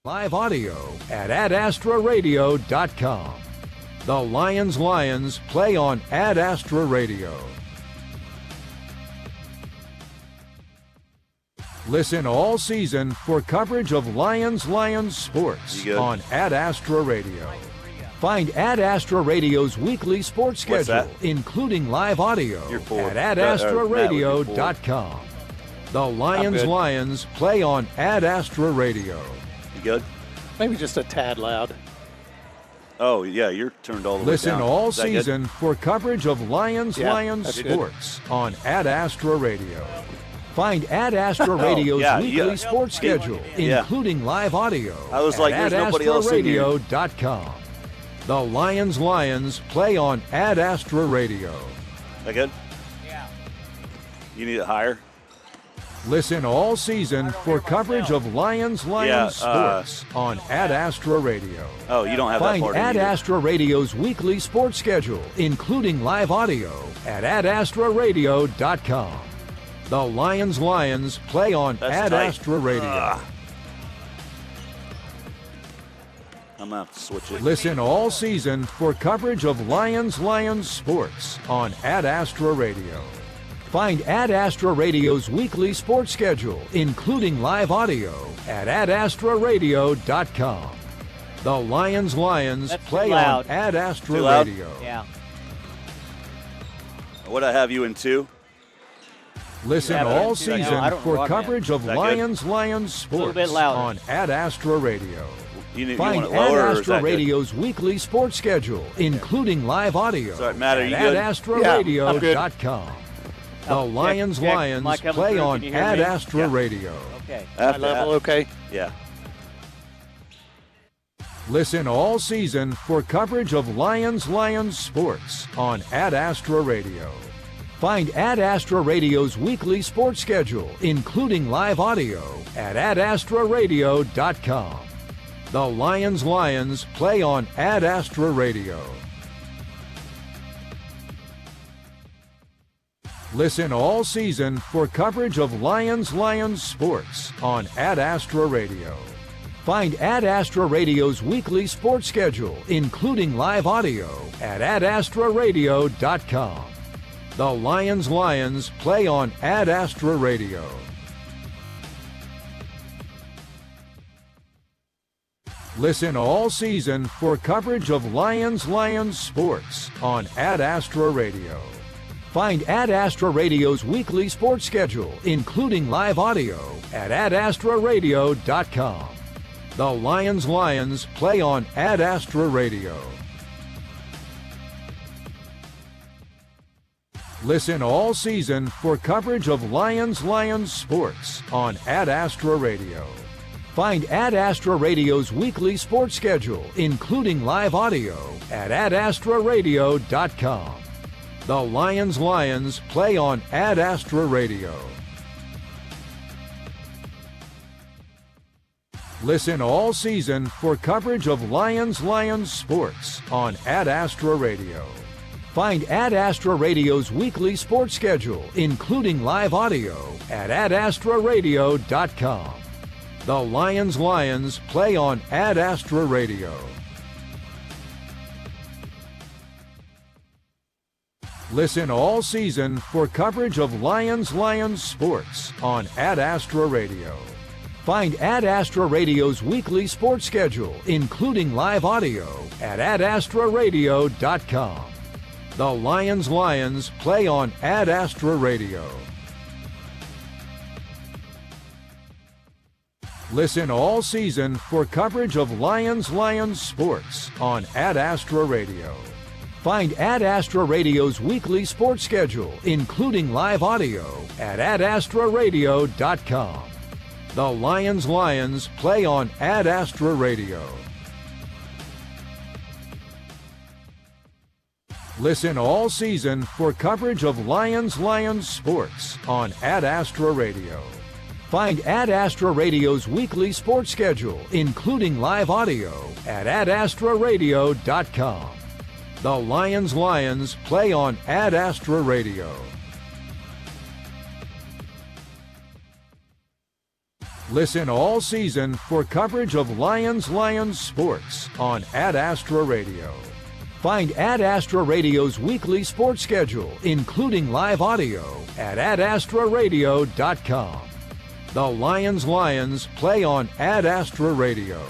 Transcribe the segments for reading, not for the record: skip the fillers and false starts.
Live audio at adastraradio.com. The Lyons play on Ad Astra Radio. Listen all season for coverage of Lyons sports on Ad Astra Radio. Find Ad Astra Radio's weekly sports schedule, including live audio, at adastraradio.com. The Lyons play on Ad Astra Radio. You good? Maybe just a tad loud. Oh, yeah, you're turned all the way down. Listen all season for coverage of Lyons sports on Ad Astra Radio. Find Ad Astra Radio's weekly sports schedule, including live audio, at adastraradio.com. The Lyons play on Ad Astra Radio. That good? Yeah. You need it higher? Listen all season for coverage of Lyons sports on Ad Astra Radio. Oh, you don't have that part. Find Ad Astra Radio's weekly sports schedule, including live audio, at adastraradio.com. The Lyons play on Ad Astra Radio. I'm going to have to switch it. Listen all season for coverage of Lyons sports on Ad Astra Radio. Find Ad Astra Radio's weekly sports schedule, including live audio, at adastraradio.com. The Lyons play on Ad Astra Radio. Yeah. Would I have you in two? Listen all season for coverage of Lyons sports on Ad Astra Radio. Find Ad Astra Radio's weekly sports schedule, including live audio, at adastraradio.com. The Lyons play on Ad Astra Radio. Okay. My level okay? Yeah. Listen all season for coverage of Lyons sports on Ad Astra Radio. Find Ad Astra Radio's weekly sports schedule, including live audio, at adastraradio.com. The Lyons play on Ad Astra Radio. Listen all season for coverage of Lyons sports on Ad Astra Radio. Find Ad Astra Radio's weekly sports schedule, including live audio, at adastraradio.com. The Lyons play on Ad Astra Radio. Listen all season for coverage of Lyons sports on Ad Astra Radio. Find Ad Astra Radio's weekly sports schedule, including live audio, at adastraradio.com. The Lyons play on Ad Astra Radio. Listen all season for coverage of Lyons sports on Ad Astra Radio. Find Ad Astra Radio's weekly sports schedule, including live audio, at adastraradio.com. The Lyons play on Ad Astra Radio. Listen all season for coverage of Lyons sports on Ad Astra Radio. Find Ad Astra Radio's weekly sports schedule, including live audio, at adastraradio.com. The Lyons play on Ad Astra Radio. Listen all season for coverage of Lyons sports on Ad Astra Radio. Find Ad Astra Radio's weekly sports schedule, including live audio, at adastraradio.com. The Lyons play on Ad Astra Radio. Listen all season for coverage of Lyons sports on Ad Astra Radio. Find Ad Astra Radio's weekly sports schedule, including live audio, at adastraradio.com. The Lyons play on Ad Astra Radio. Listen all season for coverage of Lyons sports on Ad Astra Radio. Find Ad Astra Radio's weekly sports schedule, including live audio, at adastraradio.com. The Lyons play on Ad Astra Radio. Listen all season for coverage of Lyons sports on Ad Astra Radio. Find Ad Astra Radio's weekly sports schedule, including live audio, at adastraradio.com. The Lyons play on Ad Astra Radio.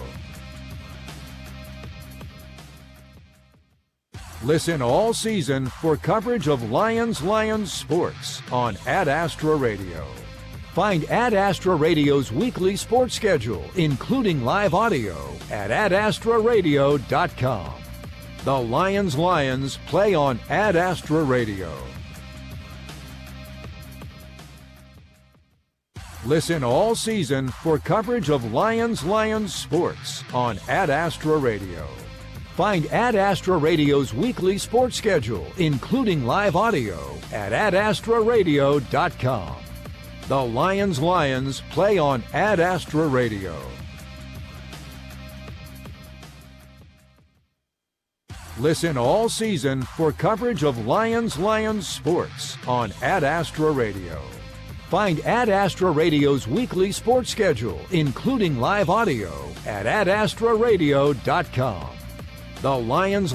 Listen all season for coverage of Lyons sports on Ad Astra Radio. Find Ad Astra Radio's weekly sports schedule, including live audio, at adastraradio.com. The Lyons play on Ad Astra Radio. Listen all season for coverage of Lyons sports on Ad Astra Radio. Find Ad Astra Radio's weekly sports schedule, including live audio, at adastraradio.com. The Lyons play on Ad Astra Radio. Listen all season for coverage of Lyons sports on Ad Astra Radio. Find Ad Astra Radio's weekly sports schedule, including live audio, at adastraradio.com. The Lyons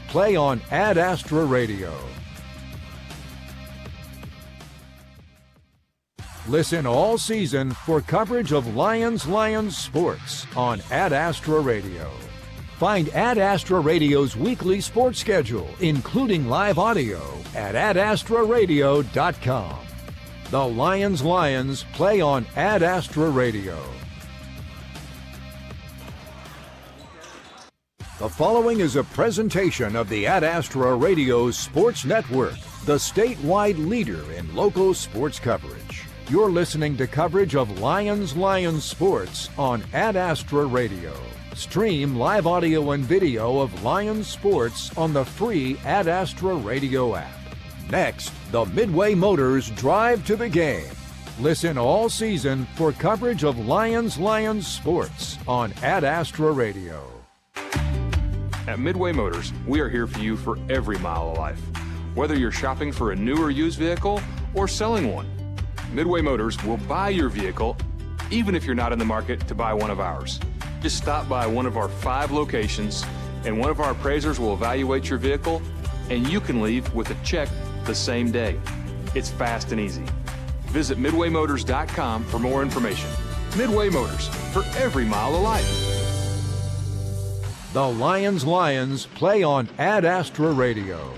play on Ad Astra Radio. Listen all season for coverage of Lyons sports on Ad Astra Radio. Find Ad Astra Radio's weekly sports schedule, including live audio, at adastraradio.com. The Lyons play on Ad Astra Radio. The following is a presentation of the Ad Astra Radio Sports Network, the statewide leader in local sports coverage. You're listening to coverage of Lyons sports on Ad Astra Radio. Stream live audio and video of Lyons sports on the free Ad Astra Radio app. Next, the Midway Motors Drive to the Game. Listen all season for coverage of Lyons sports on Ad Astra Radio. At Midway Motors, we are here for you for every mile of life. Whether you're shopping for a new or used vehicle or selling one, Midway Motors will buy your vehicle even if you're not in the market to buy one of ours. Just stop by one of our 5 locations and one of our appraisers will evaluate your vehicle and you can leave with a check the same day. It's fast and easy. Visit MidwayMotors.com for more information. Midway Motors, for every mile of life. The Lyons play on Ad Astra Radio.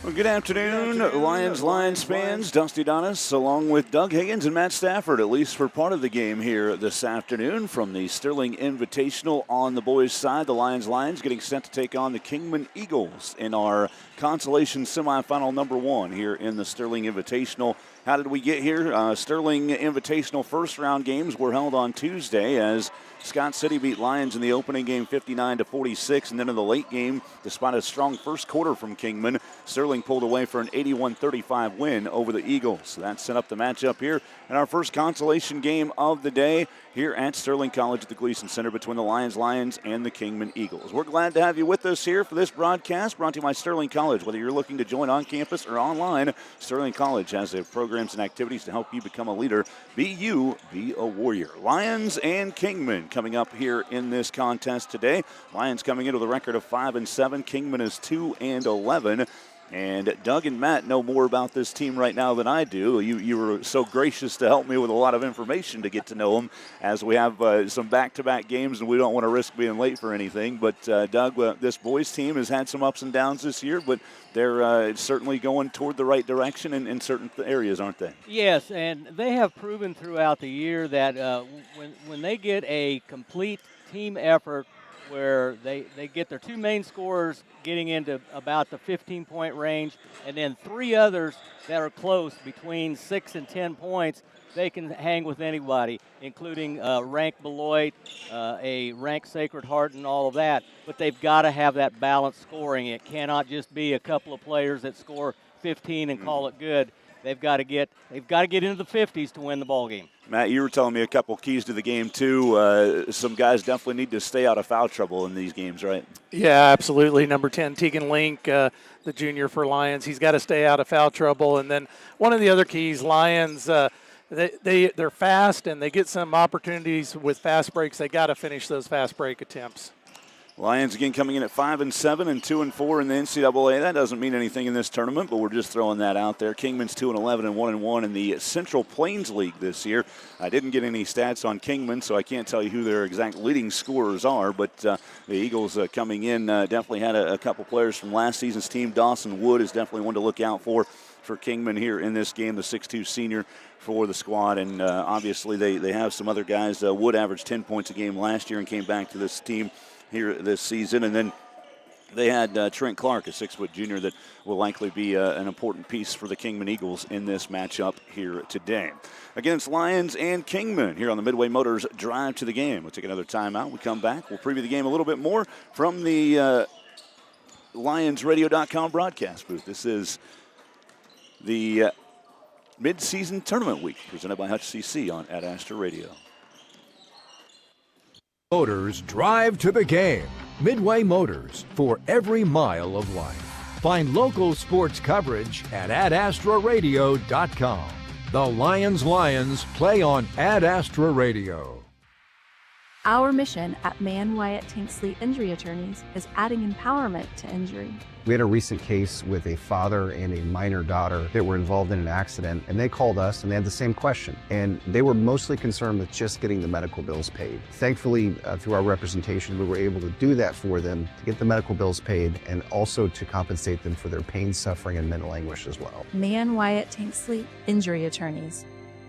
Well, good afternoon, Lions fans. Dusty Donis along with Doug Higgins and Matt Stafford, at least for part of the game here this afternoon from the Sterling Invitational on the boys' side. The Lions getting set to take on the Kingman Eagles in our consolation semifinal number 1 here in the Sterling Invitational. How did we get here? Sterling Invitational first round games were held on Tuesday as Scott City beat Lyons in the opening game 59-46, and then in the late game, despite a strong first quarter from Kingman, Sterling pulled away for an 81-35 win over the Eagles. So that set up the matchup here in our first consolation game of the day here at Sterling College at the Gleason Center between the Lions and the Kingman Eagles. We're glad to have you with us here for this broadcast brought to you by Sterling College. Whether you're looking to join on campus or online, Sterling College has their programs and activities to help you become a leader. Be you, be a warrior. Lions and Kingman coming up here in this contest today. Lions coming in with a record of 5-7. Kingman is 2-11. And Doug and Matt know more about this team right now than I do. You were so gracious to help me with a lot of information to get to know them as we have some back-to-back games and we don't want to risk being late for anything. But, Doug, this boys team has had some ups and downs this year, but they're certainly going toward the right direction in certain areas, aren't they? Yes, and they have proven throughout the year that when they get a complete team effort where they get their 2 main scorers getting into about the 15-point range, and then 3 others that are close between 6 and 10 points, they can hang with anybody, including ranked Beloit, a ranked Sacred Heart, and all of that. But they've got to have that balanced scoring. It cannot just be a couple of players that score 15 and call it good. They've got to get into the 50s to win the ball game. Matt, you were telling me a couple keys to the game, too. Some guys definitely need to stay out of foul trouble in these games, right? Yeah, absolutely. Number 10, Tegan Link, the junior for Lyons. He's got to stay out of foul trouble. And then one of the other keys, Lyons they're fast and they get some opportunities with fast breaks. They got to finish those fast break attempts. Lions again coming in at 5-7 and 2-4 in the NCAA. That doesn't mean anything in this tournament, but we're just throwing that out there. Kingman's 2-11 and 1-1 in the Central Plains League this year. I didn't get any stats on Kingman, so I can't tell you who their exact leading scorers are, but the Eagles coming in definitely had a couple players from last season's team. Dawson Wood is definitely one to look out for Kingman here in this game, the 6'2 senior for the squad. And obviously they have some other guys. Wood averaged 10 points a game last year and came back to this team here this season. And then they had Trent Clark, a 6-foot junior that will likely be an important piece for the Kingman Eagles in this matchup here today. Against Lyons and Kingman here on the Midway Motors Drive to the Game. We'll take another timeout. We come back. We'll preview the game a little bit more from the LionsRadio.com broadcast booth. This is the mid-season tournament week presented by Hutch CC on Ad Astra Radio. Motors Drive to the Game. Midway Motors, for every mile of life. Find local sports coverage at adastraradio.com. The Lions play on Ad Astra Radio. Our mission at Mann Wyatt Tanksley Injury Attorneys is adding empowerment to injury. We had a recent case with a father and a minor daughter that were involved in an accident, and they called us and they had the same question. And they were mostly concerned with just getting the medical bills paid. Thankfully, through our representation, we were able to do that for them, to get the medical bills paid, and also to compensate them for their pain, suffering, and mental anguish as well. Mann Wyatt Tanksley Injury Attorneys.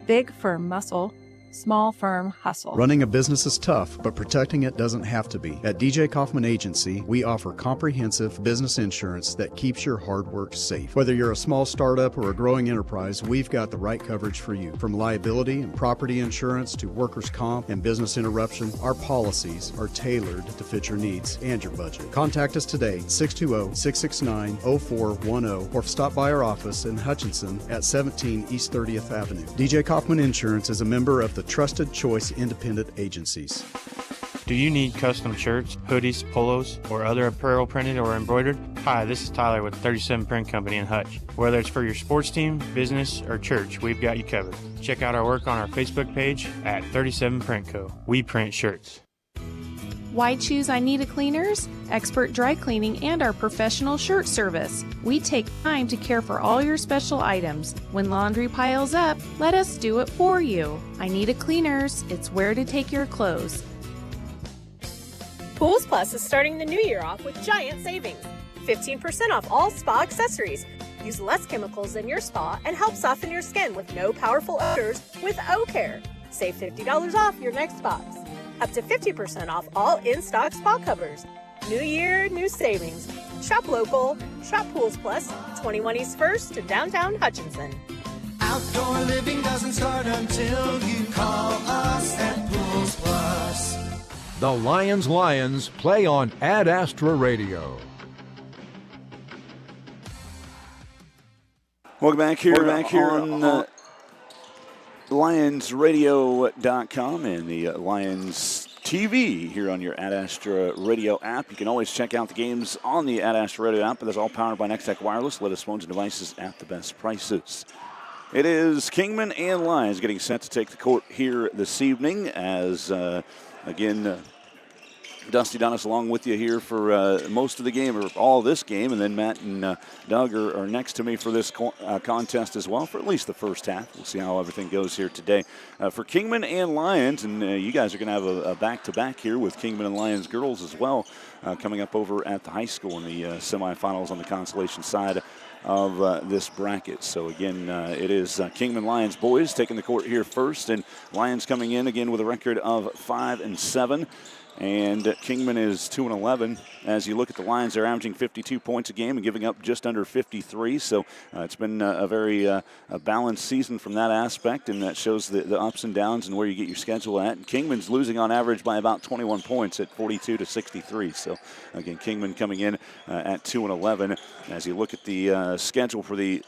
Big firm muscle, small firm hustle. Running a business is tough, but protecting it doesn't have to be. At DJ Kaufman Agency, we offer comprehensive business insurance that keeps your hard work safe. Whether you're a small startup or a growing enterprise, we've got the right coverage for you. From liability and property insurance to workers' comp and business interruption, our policies are tailored to fit your needs and your budget. Contact us today, 620-669-0410, or stop by our office in Hutchinson at 17 East 30th Avenue. DJ Kaufman Insurance is a member of the Trusted Choice Independent Agencies. Do you need custom shirts, hoodies, polos, or other apparel printed or embroidered? Hi, this is Tyler with 37 Print Company in Hutch. Whether it's for your sports team, business, or church, we've got you covered. Check out our work on our Facebook page at 37 Print Co. We print shirts. Why choose I Need a Cleaners? Expert dry cleaning and our professional shirt service. We take time to care for all your special items. When laundry piles up, let us do it for you. I Need a Cleaners. It's where to take your clothes. Pools Plus is starting the new year off with giant savings. 15% off all spa accessories. Use less chemicals in your spa and help soften your skin with no powerful odors with O-Care. Save $50 off your next box. Up to 50% off all in-stock spa covers. New year, new savings. Shop local. Shop Pools Plus, 21 East 1st to downtown Hutchinson. Outdoor living doesn't start until you call us at Pools Plus. The Lions play on Ad Astra Radio. Welcome back here on LionsRadio.com and the Lions TV here on your Ad Astra Radio app. You can always check out the games on the Ad Astra Radio app, but that's all powered by Nextech Wireless. Latest phones and devices at the best prices. It is Kingman and Lyons getting set to take the court here this evening as, again, Dusty Donis along with you here for most of the game, or all of this game, and then Matt and Doug are next to me for this contest as well for at least the first half. We'll see how everything goes here today. For Kingman and Lyons, and you guys are going to have a back-to-back here with Kingman and Lyons girls as well coming up over at the high school in the semifinals on the consolation side of this bracket. So again, it is Kingman Lyons boys taking the court here first, and Lyons coming in again with a record of 5-7. And Kingman is 2-11. As you look at the Lions, they're averaging 52 points a game and giving up just under 53. So it's been a very balanced season from that aspect, and that shows the ups and downs and where you get your schedule at. And Kingman's losing on average by about 21 points at 42-63. So again, Kingman coming in at 2-11. As you look at the schedule for the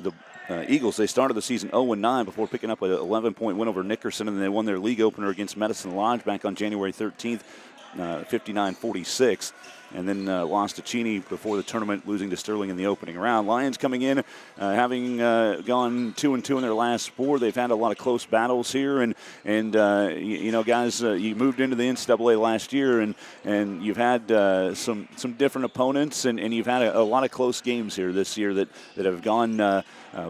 Eagles, they started the season 0-9 before picking up an 11-point win over Nickerson, and they won their league opener against Medicine Lodge back on January 13th. 59-46. and then lost to Cheney before the tournament, losing to Sterling in the opening round. Lions coming in, having gone 2-2 in their last 4. They've had a lot of close battles here, and guys, you moved into the NCAA last year, and you've had some different opponents, and you've had a lot of close games here this year that have gone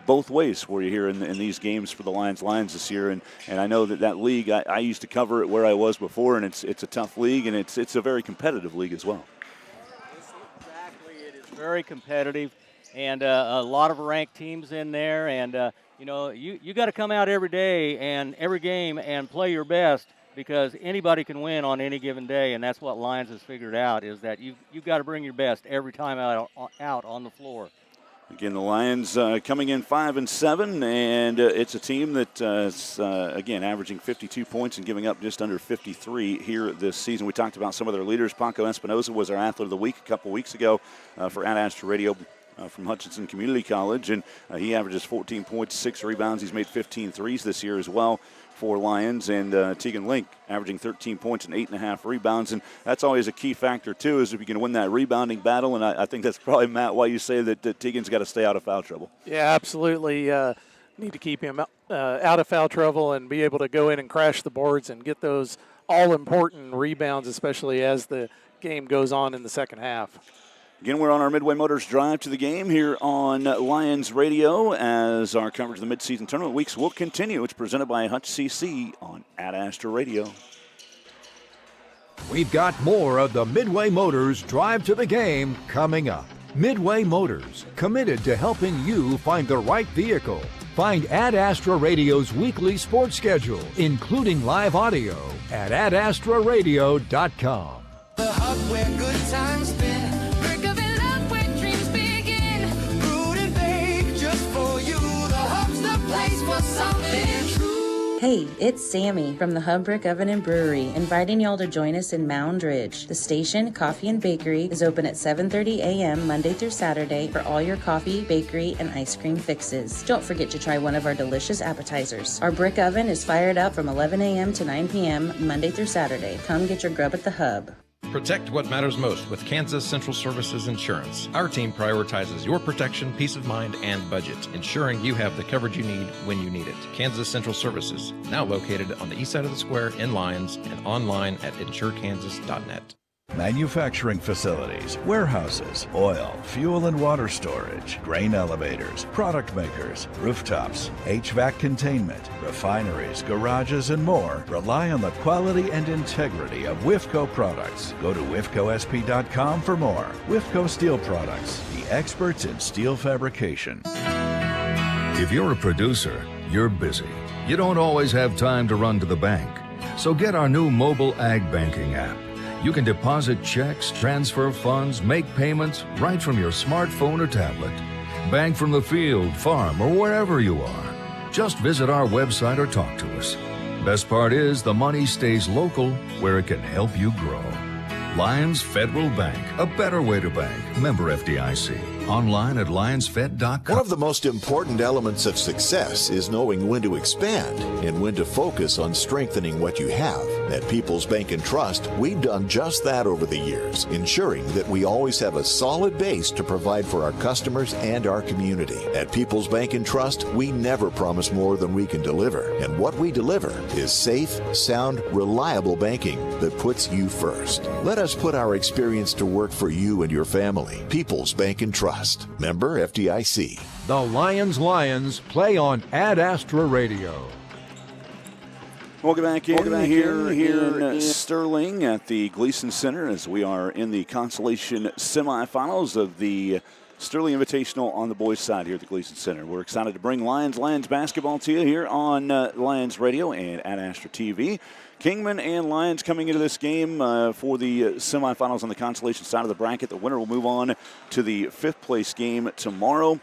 both ways for you here in these games for the Lions this year, and I know that league, I used to cover it where I was before, and it's a tough league, and it's a very competitive league as well. Exactly, it is very competitive, and a lot of ranked teams in there, and you got to come out every day and every game and play your best, because anybody can win on any given day, and that's what Lions has figured out, is that you've got to bring your best every time out on the floor. Again, the Lions coming in 5-7, and it's a team that is, again, averaging 52 points and giving up just under 53 here this season. We talked about some of their leaders. Paco Espinoza was our Athlete of the Week a couple weeks ago for Ad Astra Radio from Hutchinson Community College, and he averages 14 points, 6 rebounds. He's made 15 threes this year as well for Lions, and Tegan Link averaging 13 points and 8.5 rebounds, and that's always a key factor too, is if you can win that rebounding battle, and I think that's probably, Matt, why you say that Tegan's got to stay out of foul trouble. Yeah, absolutely. Need to keep him out of foul trouble and be able to go in and crash the boards and get those all-important rebounds, especially as the game goes on in the second half. Again, we're on our Midway Motors drive to the game here on Lions Radio as our coverage of the midseason tournament weeks will continue. It's presented by Hutch CC on Ad Astra Radio. We've got more of the Midway Motors drive to the game coming up. Midway Motors, committed to helping you find the right vehicle. Find Ad Astra Radio's weekly sports schedule, including live audio, at adastraradio.com. The hub where good times spin. Hey, it's Sammy from the Hub Brick Oven and Brewery, inviting y'all to join us in Mound Ridge. The station, Coffee and Bakery, is open at 7:30 a.m. Monday through Saturday for all your coffee, bakery, and ice cream fixes. Don't forget to try one of our delicious appetizers. Our brick oven is fired up from 11 a.m. to 9 p.m. Monday through Saturday. Come get your grub at the Hub. Protect what matters most with Kansas Central Services Insurance. Our team prioritizes your protection, peace of mind, and budget, ensuring you have the coverage you need when you need it. Kansas Central Services, now located on the east side of the square in Lyons and online at insurekansas.net. Manufacturing facilities, warehouses, oil, fuel and water storage, grain elevators, product makers, rooftops, HVAC containment, refineries, garages, and more rely on the quality and integrity of WIFCO products. Go to WIFCOSP.com for more. WIFCO Steel Products, the experts in steel fabrication. If you're a producer, you're busy. You don't always have time to run to the bank. So get our new mobile ag banking app. You can deposit checks, transfer funds, make payments right from your smartphone or tablet. Bank from the field, farm, or wherever you are. Just visit our website or talk to us. Best part is the money stays local where it can help you grow. Lyons Federal Bank, a better way to bank. Member FDIC. Online at lionsfed.com. One of the most important elements of success is knowing when to expand and when to focus on strengthening what you have. At People's Bank and Trust, we've done just that over the years, ensuring that we always have a solid base to provide for our customers and our community. At People's Bank and Trust, we never promise more than we can deliver. And what we deliver is safe, sound, reliable banking that puts you first. Let us put our experience to work for you and your family. People's Bank and Trust. Member FDIC. The Lions play on Ad Astra Radio. Welcome back in in Sterling at the Gleason Center as we are in the consolation semifinals of the Sterling Invitational on the boys' side here at the Gleason Center. We're excited to bring Lions basketball to you here on Lions Radio and at Astra TV. Kingman and Lyons coming into this game for the semifinals on the consolation side of the bracket. The winner will move on to the fifth place game tomorrow.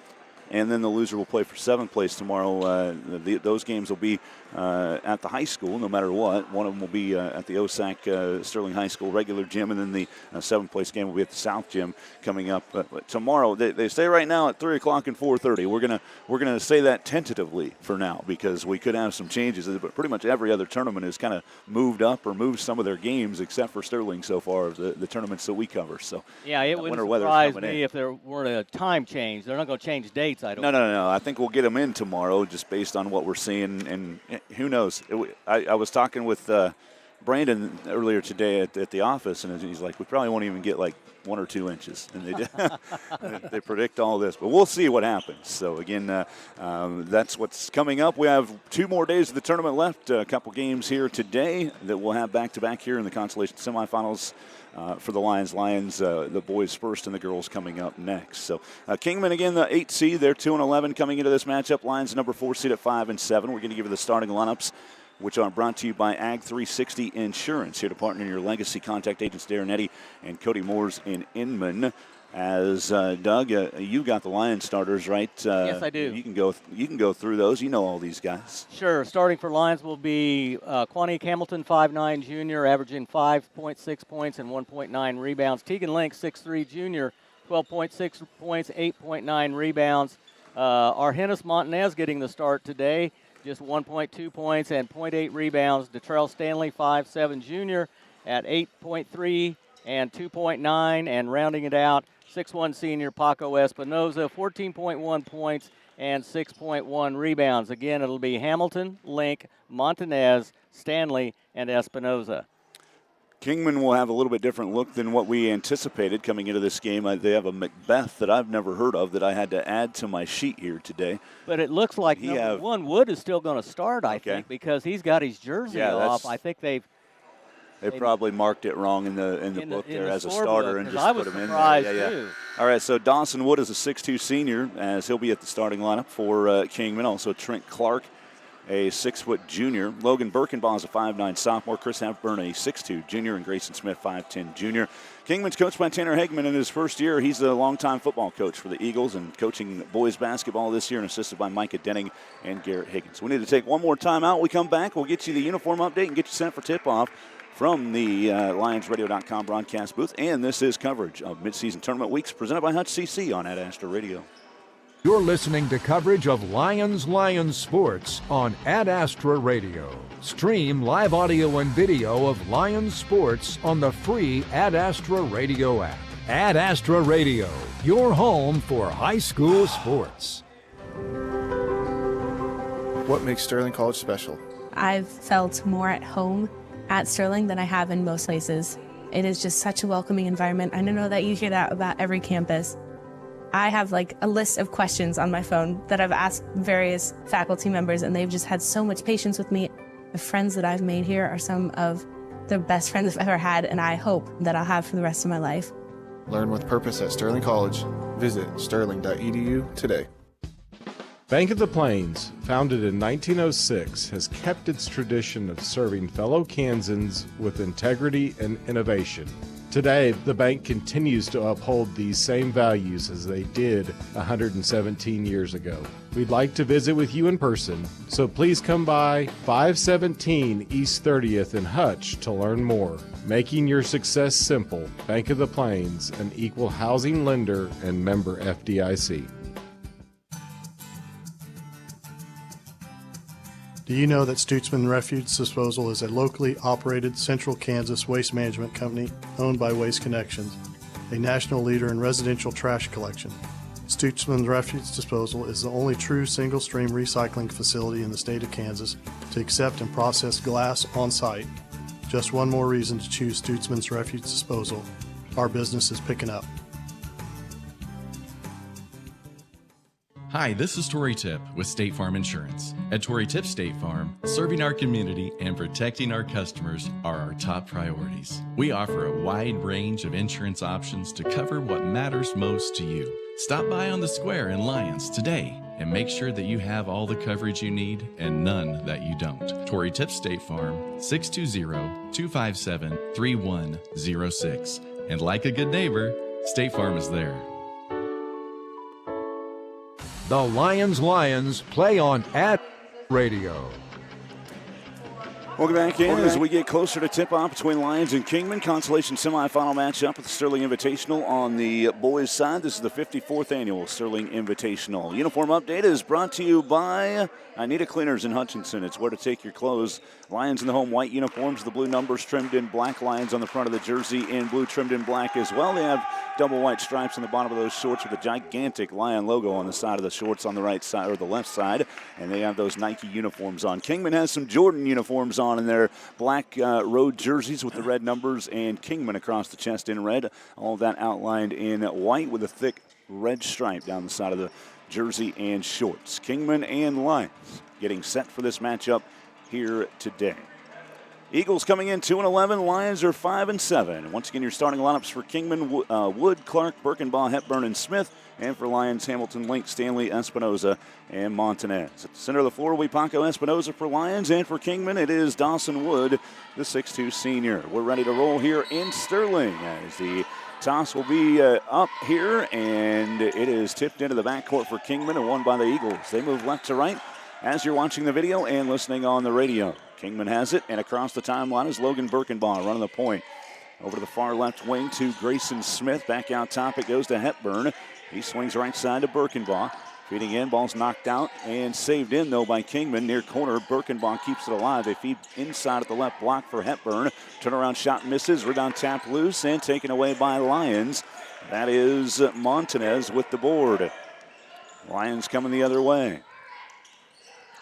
and then the loser will play for 7th place tomorrow. Those games will be at the high school, no matter what. One of them will be at the OSAC Sterling High School regular gym, and then the 7th place game will be at the South Gym coming up tomorrow. They say right now at 3 o'clock and 4:30. We're gonna say that tentatively for now because we could have some changes. But pretty much every other tournament has kind of moved up or moved some of their games, except for Sterling so far, the tournaments that we cover. So yeah, it wouldn't surprise me if there weren't a time change. They're not going to change dates, I don't think. No. I think we'll get them in tomorrow just based on what we're seeing, and who knows. I was talking with Brandon earlier today at the office, and he's like, we probably won't even get like 1 or 2 inches, and they predict all this, but we'll see what happens. So again, that's what's coming up. We have 2 more days of the tournament left, a couple games here today that we'll have back-to-back here in the consolation semifinals for the Lions, the boys first and the girls coming up next. So Kingman, again, the 8 seed, they're 2-11 coming into this matchup. Lions, number 4 seed at 5-7. We're going to give you the starting lineups, which are brought to you by Ag 360 Insurance. Here to partner in your legacy, contact agents Darren Eddy and Cody Moores in Inman. As Doug, you got the Lions starters, right? Yes, I do. You can go through those. You know all these guys. Sure. Starting for Lions will be Quanique Hamilton, 5'9", junior, averaging 5.6 points and 1.9 rebounds. Tegan Link, 6'3", junior, 12.6 points, 8.9 rebounds. Argenis Montanez getting the start today, just 1.2 points and 0.8 rebounds. Detrell Stanley, 5'7", junior, at 8.3 and 2.9, and rounding it out, 6'1", senior Paco Espinoza, 14.1 points and 6.1 rebounds. Again, it'll be Hamilton, Link, Montanez, Stanley, and Espinoza. Kingman will have a little bit different look than what we anticipated coming into this game. They have a Macbeth that I've never heard of that I had to add to my sheet here today. But it looks like number 1, Wood, is still going to start, I think, because he's got his jersey off. I think they probably marked it wrong in the book there as a starter and just put him in there. Too. All right, so Dawson Wood is a 6'2" senior, as he'll be at the starting lineup for Kingman. Also Trent Clark, a 6' junior. Logan Birkenbaugh is a 5'9" sophomore. Chris Hepburn, a 6'2" junior. And Grayson Smith, 5'10" junior. Kingman's coached by Tanner Hegman in his first year. He's a longtime football coach for the Eagles and coaching boys basketball this year and assisted by Micah Denning and Garrett Higgins. We need to take one more time out. We come back, we'll get you the uniform update and get you sent for tip-off from the LionsRadio.com broadcast booth. And this is coverage of midseason tournament weeks presented by Hutch CC on Ad Astra Radio. You're listening to coverage of Lions Sports on Ad Astra Radio. Stream live audio and video of Lions Sports on the free Ad Astra Radio app. Ad Astra Radio, your home for high school sports. What makes Sterling College special? I've felt more at home at Sterling than I have in most places. It is just such a welcoming environment. I know that you hear that about every campus. I have like a list of questions on my phone that I've asked various faculty members, and they've just had so much patience with me. The friends that I've made here are some of the best friends I've ever had, and I hope that I'll have for the rest of my life. Learn with purpose at Sterling College. Visit sterling.edu today. Bank of the Plains, founded in 1906, has kept its tradition of serving fellow Kansans with integrity and innovation. Today, the bank continues to uphold these same values as they did 117 years ago. We'd like to visit with you in person, so please come by 517 East 30th in Hutch to learn more. Making your success simple, Bank of the Plains, an equal housing lender and member FDIC. Do you know that Stutzman Refuse Disposal is a locally operated Central Kansas waste management company owned by Waste Connections, a national leader in residential trash collection? Stutzman Refuse Disposal is the only true single-stream recycling facility in the state of Kansas to accept and process glass on site. Just one more reason to choose Stutzman's Refuse Disposal. Our business is picking up. Hi, this is Tori Tip with State Farm Insurance. At Tori Tip State Farm, serving our community and protecting our customers are our top priorities. We offer a wide range of insurance options to cover what matters most to you. Stop by on the square in Lyons today and make sure that you have all the coverage you need and none that you don't. Tori Tip State Farm, 620-257-3106. And like a good neighbor, State Farm is there. The Lions play on Ad Radio. Welcome back in as we get closer to tip-off between Lyons and Kingman. Consolation semifinal matchup at the Sterling Invitational on the boys' side. This is the 54th annual Sterling Invitational. Uniform update is brought to you by Anita Cleaners in Hutchinson. It's where to take your clothes. Lions in the home white uniforms, the blue numbers trimmed in black. Lions on the front of the jersey in blue trimmed in black as well. They have double white stripes on the bottom of those shorts with a gigantic Lion logo on the side of the shorts on the right side or the left side. And they have those Nike uniforms on. Kingman has some Jordan uniforms on in their black road jerseys with the red numbers and Kingman across the chest in red. All of that outlined in white with a thick red stripe down the side of the jersey and shorts. Kingman and Lyons getting set for this matchup here today. Eagles coming in 2-11. Lions are 5-7. Once again, your starting lineups for Kingman: Wood, Clark, Birkenbaugh, Hepburn, and Smith. And for Lions, Hamilton, Link, Stanley, Espinoza, and Montanez. At the center of the floor, Paco Espinoza for Lions. And for Kingman, it is Dawson Wood, the 6'2 senior. We're ready to roll here in Sterling as the toss will be up here. And it is tipped into the backcourt for Kingman and won by the Eagles. They move left to right as you're watching the video and listening on the radio. Kingman has it, and across the timeline is Logan Birkenbaugh running the point. Over to the far left wing to Grayson Smith. Back out top, it goes to Hepburn. He swings right side to Birkenbaugh. Feeding in, ball's knocked out and saved in, though, by Kingman. Near corner, Birkenbaugh keeps it alive. They feed inside at the left block for Hepburn. Turnaround shot misses. Rebound tapped loose and taken away by Lyons. That is Montanez with the board. Lyons coming the other way.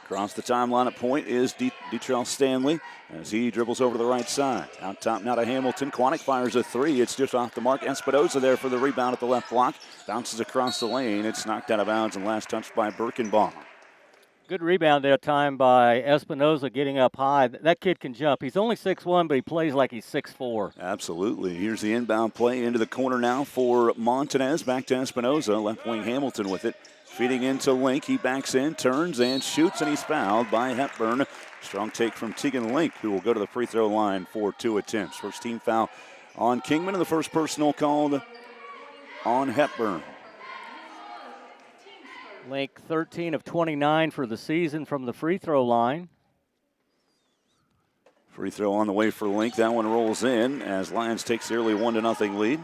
Across the timeline at point is Detrell Stanley as he dribbles over to the right side. Out top now to Hamilton. Quantick fires a three. It's just off the mark. Espinoza there for the rebound at the left block. Bounces across the lane. It's knocked out of bounds and last touched by Birkenbaugh. Good rebound there, time by Espinoza getting up high. That kid can jump. He's only 6'1", but he plays like he's 6'4". Absolutely. Here's the inbound play into the corner now for Montanez. Back to Espinoza. Left wing Hamilton with it. Feeding into Link. He backs in, turns, and shoots, and he's fouled by Hepburn. Strong take from Tegan Link, who will go to the free throw line for 2 attempts. First team foul on Kingman, and the first personal called on Hepburn. Link 13 of 29 for the season from the free throw line. Free throw on the way for Link. That one rolls in as Lions takes the early 1-0 lead.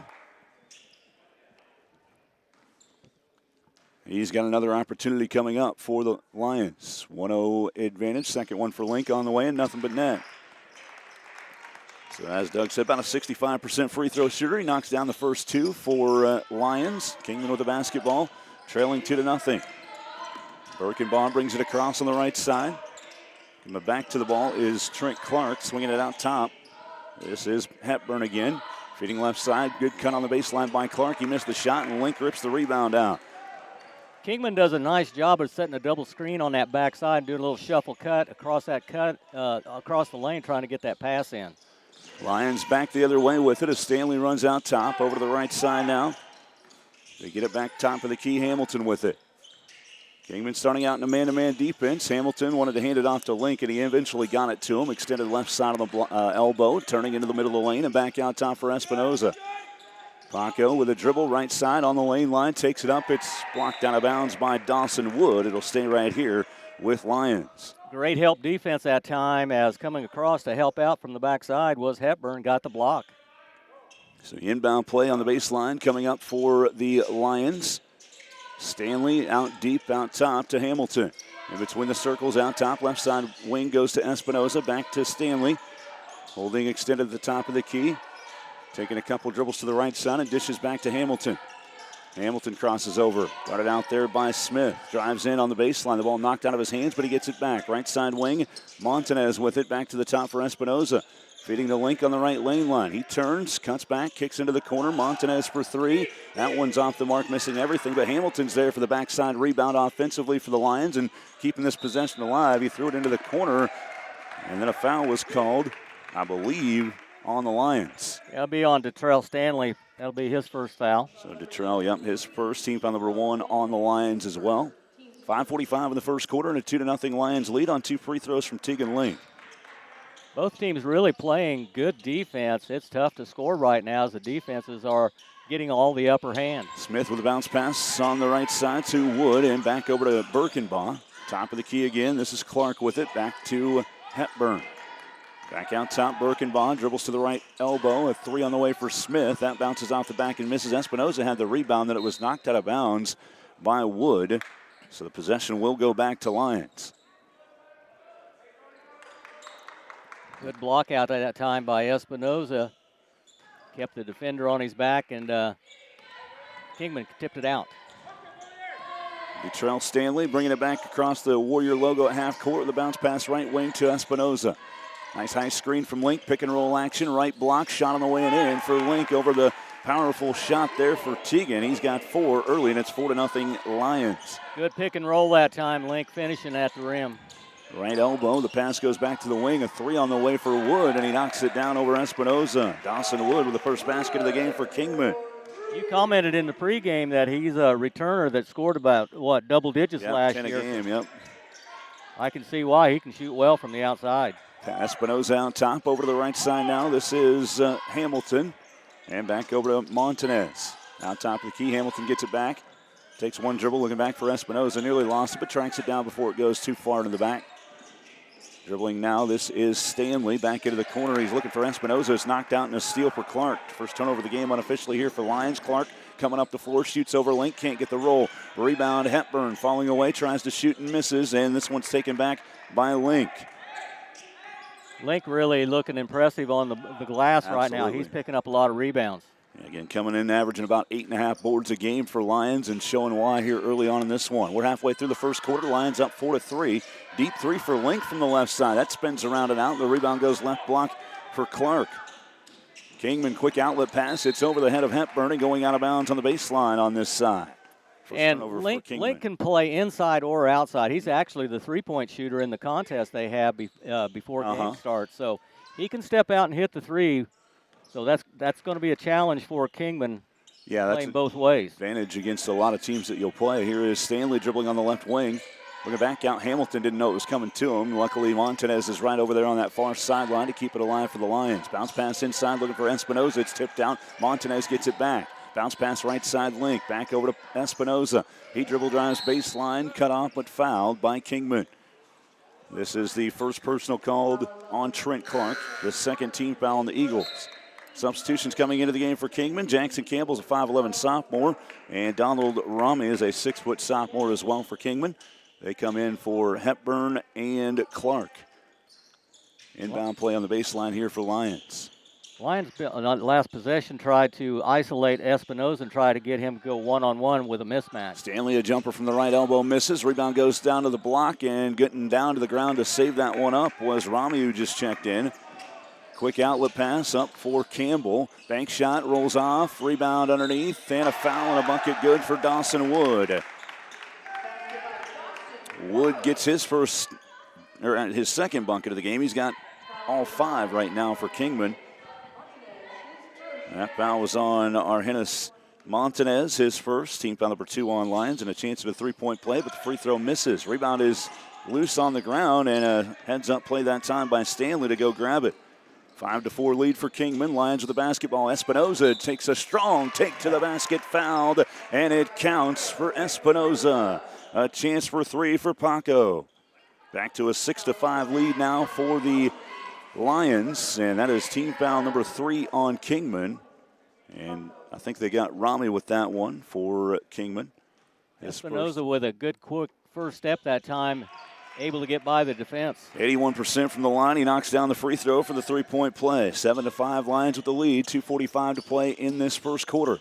He's got another opportunity coming up for the Lions. 1-0 advantage. Second one for Link on the way, and nothing but net. So as Doug said, about a 65% free throw shooter. He knocks down the first two for Lions. Kingman with the basketball, trailing 2-0. Birkenbaugh brings it across on the right side. Coming back to the ball is Trent Clark, swinging it out top. This is Hepburn again. Feeding left side. Good cut on the baseline by Clark. He missed the shot, and Link rips the rebound out. Kingman does a nice job of setting a double screen on that backside, doing a little shuffle cut across across the lane, trying to get that pass in. Lions back the other way with it as Stanley runs out top. Over to the right side now. They get it back top of the key. Hamilton with it. Kingman starting out in a man-to-man defense. Hamilton wanted to hand it off to Link, and he eventually got it to him. Extended left side of the elbow, turning into the middle of the lane, and back out top for Espinoza. Paco with a dribble, right side on the lane line, takes it up. It's blocked out of bounds by Dawson Wood. It'll stay right here with Lyons. Great help defense that time, as coming across to help out from the backside was Hepburn, got the block. So the inbound play on the baseline coming up for the Lions. Stanley out deep, out top to Hamilton. In between the circles, out top, left side wing goes to Espinoza, back to Stanley. Holding extended at the top of the key. Taking a couple dribbles to the right side and dishes back to Hamilton. Hamilton crosses over. Got it out there by Smith. Drives in on the baseline. The ball knocked out of his hands, but he gets it back. Right side wing. Montanez with it back to the top for Espinoza. Feeding the Link on the right lane line. He turns, cuts back, kicks into the corner. Montanez for three. That one's off the mark, missing everything. But Hamilton's there for the backside rebound offensively for the Lions and keeping this possession alive. He threw it into the corner, and then a foul was called, I believe, on the Lions. That'll be on Detrell Stanley. That'll be his first foul. So Detrell, yep, his first, team foul number 1 on the Lions as well. 5:45 in the first quarter and a 2-0 Lions lead on 2 free throws from Tegan Link. Both teams really playing good defense. It's tough to score right now as the defenses are getting all the upper hand. Smith with a bounce pass on the right side to Wood and back over to Birkenbaugh. Top of the key again. This is Clark with it. Back to Hepburn. Back out top, Birkenbaugh dribbles to the right elbow. A three on the way for Smith. That bounces off the back and misses. Espinoza had the rebound, that it was knocked out of bounds by Wood. So the possession will go back to Lyons. Good block out at that time by Espinoza. Kept the defender on his back, and Kingman tipped it out. Detrell Stanley bringing it back across the Warrior logo at half court with a bounce pass right wing to Espinoza. Nice high screen from Link, pick and roll action, right block, shot on the way and in for Link over the powerful shot there for Teagan. He's got 4 early, and it's 4-0 Lions. Good pick and roll that time, Link finishing at the rim. Right elbow, the pass goes back to the wing, a 3 on the way for Wood, and he knocks it down over Espinoza. Dawson Wood with the first basket of the game for Kingman. You commented in the pregame that he's a returner that scored about, double digits last 10 year. a game, yep. I can see why. He can shoot well from the outside. Espinoza out top, over to the right side now. This is Hamilton, and back over to Montanez. Out top of the key, Hamilton gets it back. Takes one dribble, looking back for Espinoza. Nearly lost it, but tracks it down before it goes too far into the back. Dribbling now, this is Stanley back into the corner. He's looking for Espinoza. It's knocked out and a steal for Clark. First turnover of the game unofficially here for Lyons. Clark coming up the floor, shoots over Link, can't get the roll. Rebound, Hepburn falling away, tries to shoot and misses, and this one's taken back by Link. Link really looking impressive on the glass right now. He's picking up a lot of rebounds. Again, coming in averaging about 8.5 boards a game for Lyons and showing why here early on in this one. We're halfway through the first quarter. Lyons up 4-3. Deep three for Link from the left side. That spins around and out. The rebound goes left block for Clark. Kingman, quick outlet pass. It's over the head of Hepburn and going out of bounds on the baseline on this side. And Link can play inside or outside. He's actually the three-point shooter in the contest they have before game starts. So he can step out and hit the three. So that's going to be a challenge for Kingman. Yeah, that's playing both ways. Advantage against a lot of teams that you'll play. Here is Stanley dribbling on the left wing. Looking back out, Hamilton didn't know it was coming to him. Luckily, Montanez is right over there on that far sideline to keep it alive for the Lions. Bounce pass inside, looking for Espinoza. It's tipped out. Montanez gets it back. Bounce pass right side Link. Back over to Espinoza. He dribble drives baseline, cut off but fouled by Kingman. This is the first personal called on Trent Clark, the second team foul on the Eagles. Substitutions coming into the game for Kingman. Jackson Campbell's a 5'11 sophomore, and Donald Rami is a 6-foot sophomore as well for Kingman. They come in for Hepburn and Clark. Inbound play on the baseline here for Lyons. Lyons, on last possession, tried to isolate Espinoza and try to get him to go one-on-one with a mismatch. Stanley, a jumper from the right elbow, misses. Rebound goes down to the block, and getting down to the ground to save that one up was Rami, who just checked in. Quick outlet pass up for Campbell. Bank shot rolls off. Rebound underneath. And a foul and a bucket good for Dawson Wood. Wood gets his second bucket of the game. He's got all 5 right now for Kingman. That foul was on Argenis Montanez, his first. Team foul number 2 on Lyons, and a chance of a three-point play, but the free throw misses. Rebound is loose on the ground, and a heads-up play that time by Stanley to go grab it. 5-4 lead for Kingman. Lions with the basketball. Espinoza takes a strong take to the basket, fouled, and it counts for Espinoza. A chance for 3 for Paco. Back to a 6-5 lead now for the Lions, and that is team foul number 3 on Kingman. And I think they got Rami with that one for Kingman. Espinoza with a good quick first step that time, able to get by the defense. 81% from the line. He knocks down the free throw for the three-point play. 7-5 Lions with the lead. 2:45 to play in this first quarter.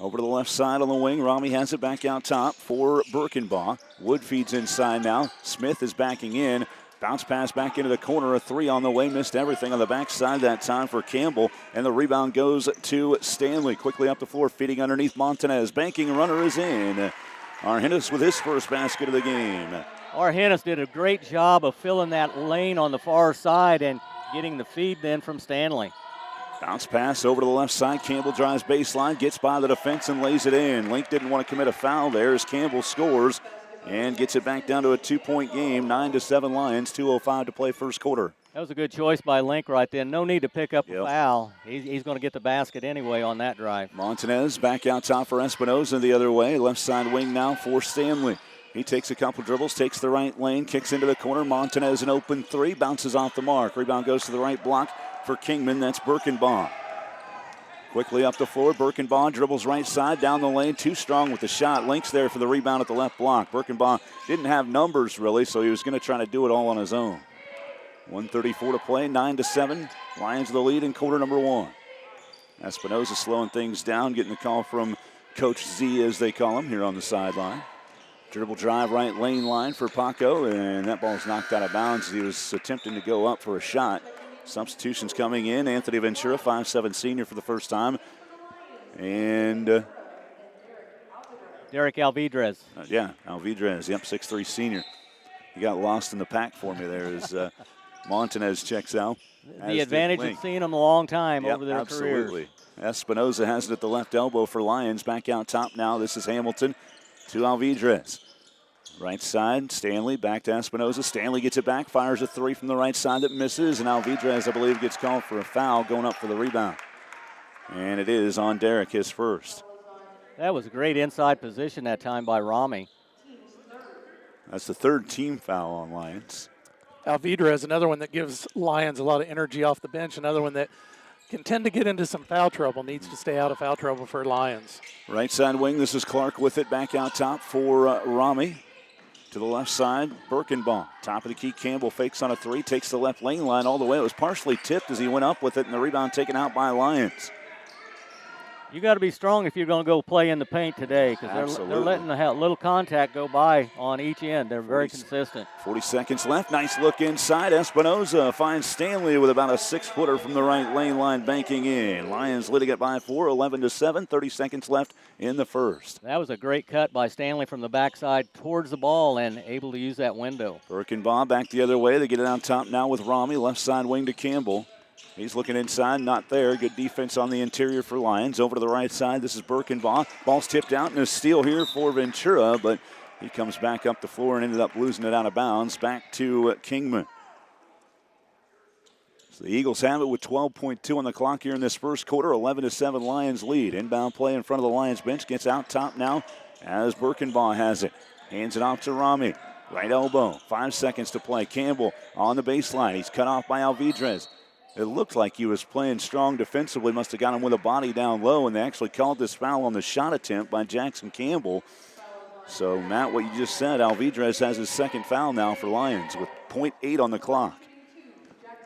Over to the left side on the wing. Rami has it back out top for Birkenbaugh. Wood feeds inside now. Smith is backing in. Bounce pass back into the corner. A 3 on the way. Missed everything on the backside that time for Campbell. And the rebound goes to Stanley. Quickly up the floor, feeding underneath Montanez. Banking runner is in. Argenis with his first basket of the game. Argenis did a great job of filling that lane on the far side and getting the feed then from Stanley. Bounce pass over to the left side. Campbell drives baseline, gets by the defense and lays it in. Link didn't want to commit a foul there as Campbell scores and gets it back down to a 2-point game. 9-7 Lions, 2:05 to play first quarter. That was a good choice by Link right then. No need to pick up a foul. He's going to get the basket anyway on that drive. Montanez back out top for Espinoza the other way. Left side wing now for Stanley. He takes a couple dribbles, takes the right lane, kicks into the corner. Montanez an open three, bounces off the mark. Rebound goes to the right block for Kingman. That's Birkenbaugh. Quickly up the floor, Birkenbaugh dribbles right side, down the lane, too strong with the shot. Link's there for the rebound at the left block. Birkenbaugh didn't have numbers really, so he was going to try to do it all on his own. 1:34 to play, 9-7. Lions the lead in quarter number one. Espinoza slowing things down, getting the call from Coach Z, as they call him, here on the sideline. Dribble drive, right lane line for Paco, and that ball's knocked out of bounds as he was attempting to go up for a shot. Substitutions coming in. Anthony Ventura, 5'7" senior for the first time. And Derek Alvidrez. Alvidrez, 6'3" senior. He got lost in the pack for me there as Montanez checks out. The advantage of seeing them a long time over their absolutely. careers. Espinoza has it at the left elbow for Lyons. Back out top now. This is Hamilton to Alvidrez. Right side, Stanley back to Espinoza. Stanley gets it back, fires a three from the right side that misses, and Alvidrez, I believe, gets called for a foul going up for the rebound. And it is on Derek, his first. That was a great inside position that time by Rami. That's the third team foul on Lyons. Alvidrez, another one that gives Lyons a lot of energy off the bench, another one that can tend to get into some foul trouble, needs to stay out of foul trouble for Lyons. Right side wing, this is Clark with it, back out top for Rami. To the left side, Birkenbaugh. Top of the key, Campbell fakes on a three, takes the left lane line all the way. It was partially tipped as he went up with it, and the rebound taken out by Lyons. You got to be strong if you're going to go play in the paint today, because they're letting the little contact go by on each end. They're very consistent. 40 seconds left. Nice look inside. Espinoza finds Stanley with about a 6-footer from the right lane line banking in. Lions leading it by 4, 11-7. 30 seconds left in the first. That was a great cut by Stanley from the backside towards the ball and able to use that window. Birkenbaugh back the other way. They get it on top now with Rami. Left side wing to Campbell. He's looking inside, not there. Good defense on the interior for Lions. Over to the right side, this is Birkenbaugh. Ball's tipped out and a steal here for Ventura, but he comes back up the floor and ended up losing it out of bounds. Back to Kingman. So the Eagles have it with 12.2 on the clock here in this first quarter. 11-7 Lions lead. Inbound play in front of the Lions bench. Gets out top now as Birkenbaugh has it. Hands it off to Rami. Right elbow. 5 seconds to play. Campbell on the baseline. He's cut off by Alvidrez. It looked like he was playing strong defensively. Must have got him with a body down low, and they actually called this foul on the shot attempt by Jackson Campbell. So, Matt, what you just said, Alvidrez has his second foul now for Lions with 0.8 on the clock.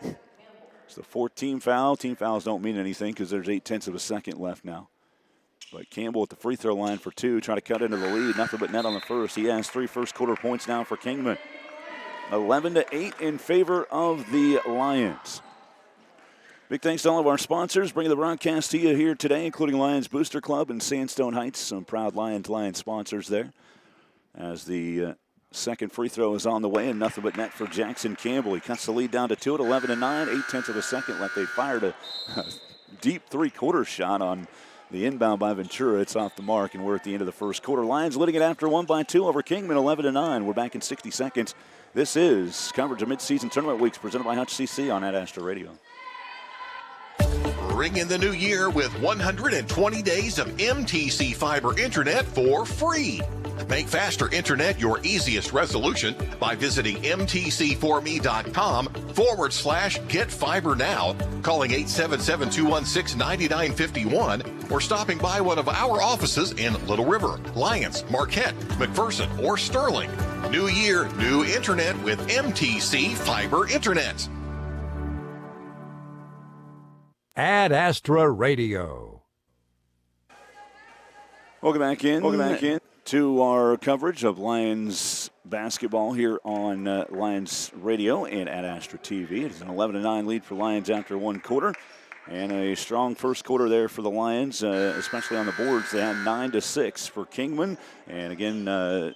It's the 14th foul. Team fouls don't mean anything because there's 0.8 of a second left now. But Campbell at the free throw line for two, trying to cut into the lead. Nothing but net on the first. He has 3 first quarter points now for Kingman. 11-8 in favor of the Lions. Big thanks to all of our sponsors bringing the broadcast to you here today, including Lions Booster Club and Sandstone Heights, some proud Lions sponsors there. As the second free throw is on the way, and nothing but net for Jackson Campbell. He cuts the lead down to 2 at 11-9, 0.8 of a second left. They fired a deep three-quarter shot on the inbound by Ventura. It's off the mark, and we're at the end of the first quarter. Lions leading it after 1 by 2 over Kingman, 11-9. We're back in 60 seconds. This is coverage of mid-season tournament weeks presented by Hutch CC on Ad Astra Radio. Ring in the new year with 120 days of MTC Fiber Internet for free. Make faster internet your easiest resolution by visiting mtcforme.com/getfibernow, calling 877-216-9951, or stopping by one of our offices in Little River, Lyons, Marquette, McPherson, or Sterling. New year, new internet with MTC Fiber Internet. Ad Astra Radio. Welcome back in to our coverage of Lions basketball here on Lions Radio and Ad Astra TV. It's an 11-9 lead for Lions after 1 quarter, and a strong first quarter there for the Lions, especially on the boards. They had 9-6 for Kingman, and again, a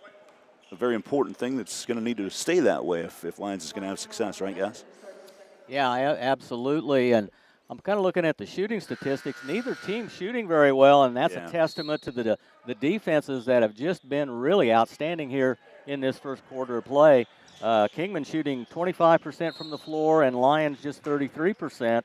very important thing that's going to need to stay that way if Lions is going to have success, right, guys? Yeah, absolutely, and I'm kind of looking at the shooting statistics. Neither team shooting very well, and that's a testament to the defenses that have just been really outstanding here in this first quarter of play. Kingman shooting 25% from the floor, and Lyons just 33%.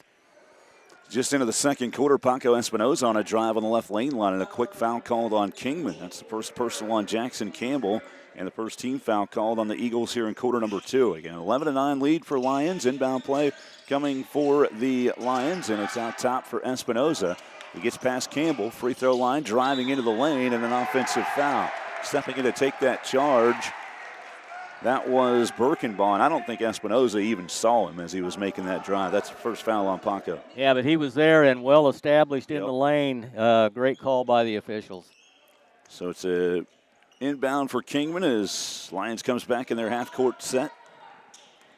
Just into the second quarter, Paco Espinoza on a drive on the left lane line and a quick foul called on Kingman. That's the first personal on Jackson Campbell and the first team foul called on the Eagles here in quarter number 2. Again, 11-9 lead for Lyons. Inbound play coming for the Lions, and it's out top for Espinoza. He gets past Campbell, free throw line, driving into the lane, and an offensive foul. Stepping in to take that charge, that was Birkenbaugh, and I don't think Espinoza even saw him as he was making that drive. That's the first foul on Paco. Yeah, but he was there and well established in the lane. Great call by the officials. So it's a inbound for Kingman as Lyons comes back in their half-court set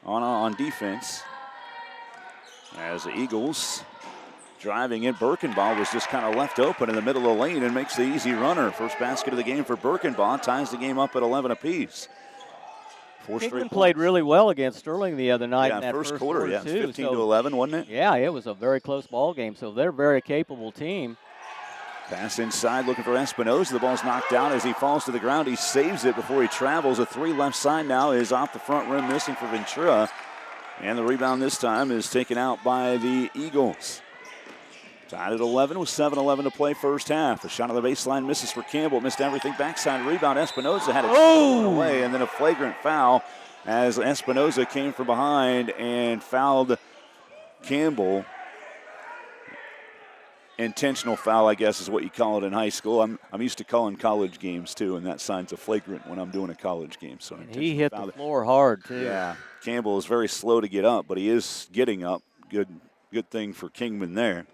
on defense. As the Eagles driving in, Birkenbaugh was just kind of left open in the middle of the lane and makes the easy runner. First basket of the game for Birkenbaugh, ties the game up at 11 apiece. Kingman played really well against Sterling the other night in that first quarter. Yeah, too. 15-11, wasn't it? Yeah, it was a very close ball game, so they're a very capable team. Pass inside, looking for Espinoza. The ball's knocked out as he falls to the ground. He saves it before he travels. A three left side now is off the front rim, missing for Ventura. And the rebound this time is taken out by the Eagles. Tied at 11 with 7:11 to play first half. A shot on the baseline misses for Campbell. Missed everything. Backside rebound. Espinoza had it stolen away, and then a flagrant foul as Espinoza came from behind and fouled Campbell. Intentional foul, I guess, is what you call it in high school. I'm used to calling college games too, and that signs a flagrant when I'm doing a college game. So he hit the floor hard too. Yeah, Campbell is very slow to get up, but he is getting up. Good thing for Kingman there.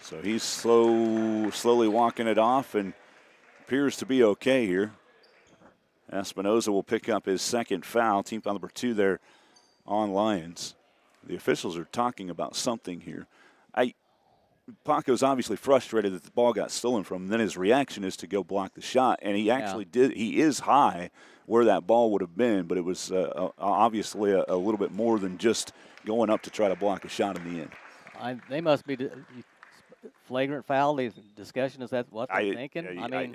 So he's slowly walking it off and appears to be okay here. Espinoza will pick up his second foul. Team foul number 2 there on Lyons. The officials are talking about something here. Paco's obviously frustrated that the ball got stolen from him. Then his reaction is to go block the shot, and he actually did. He is high where that ball would have been, but it was obviously a little bit more than just going up to try to block a shot in the end. They must be flagrant foul. The discussion, is that what they're thinking?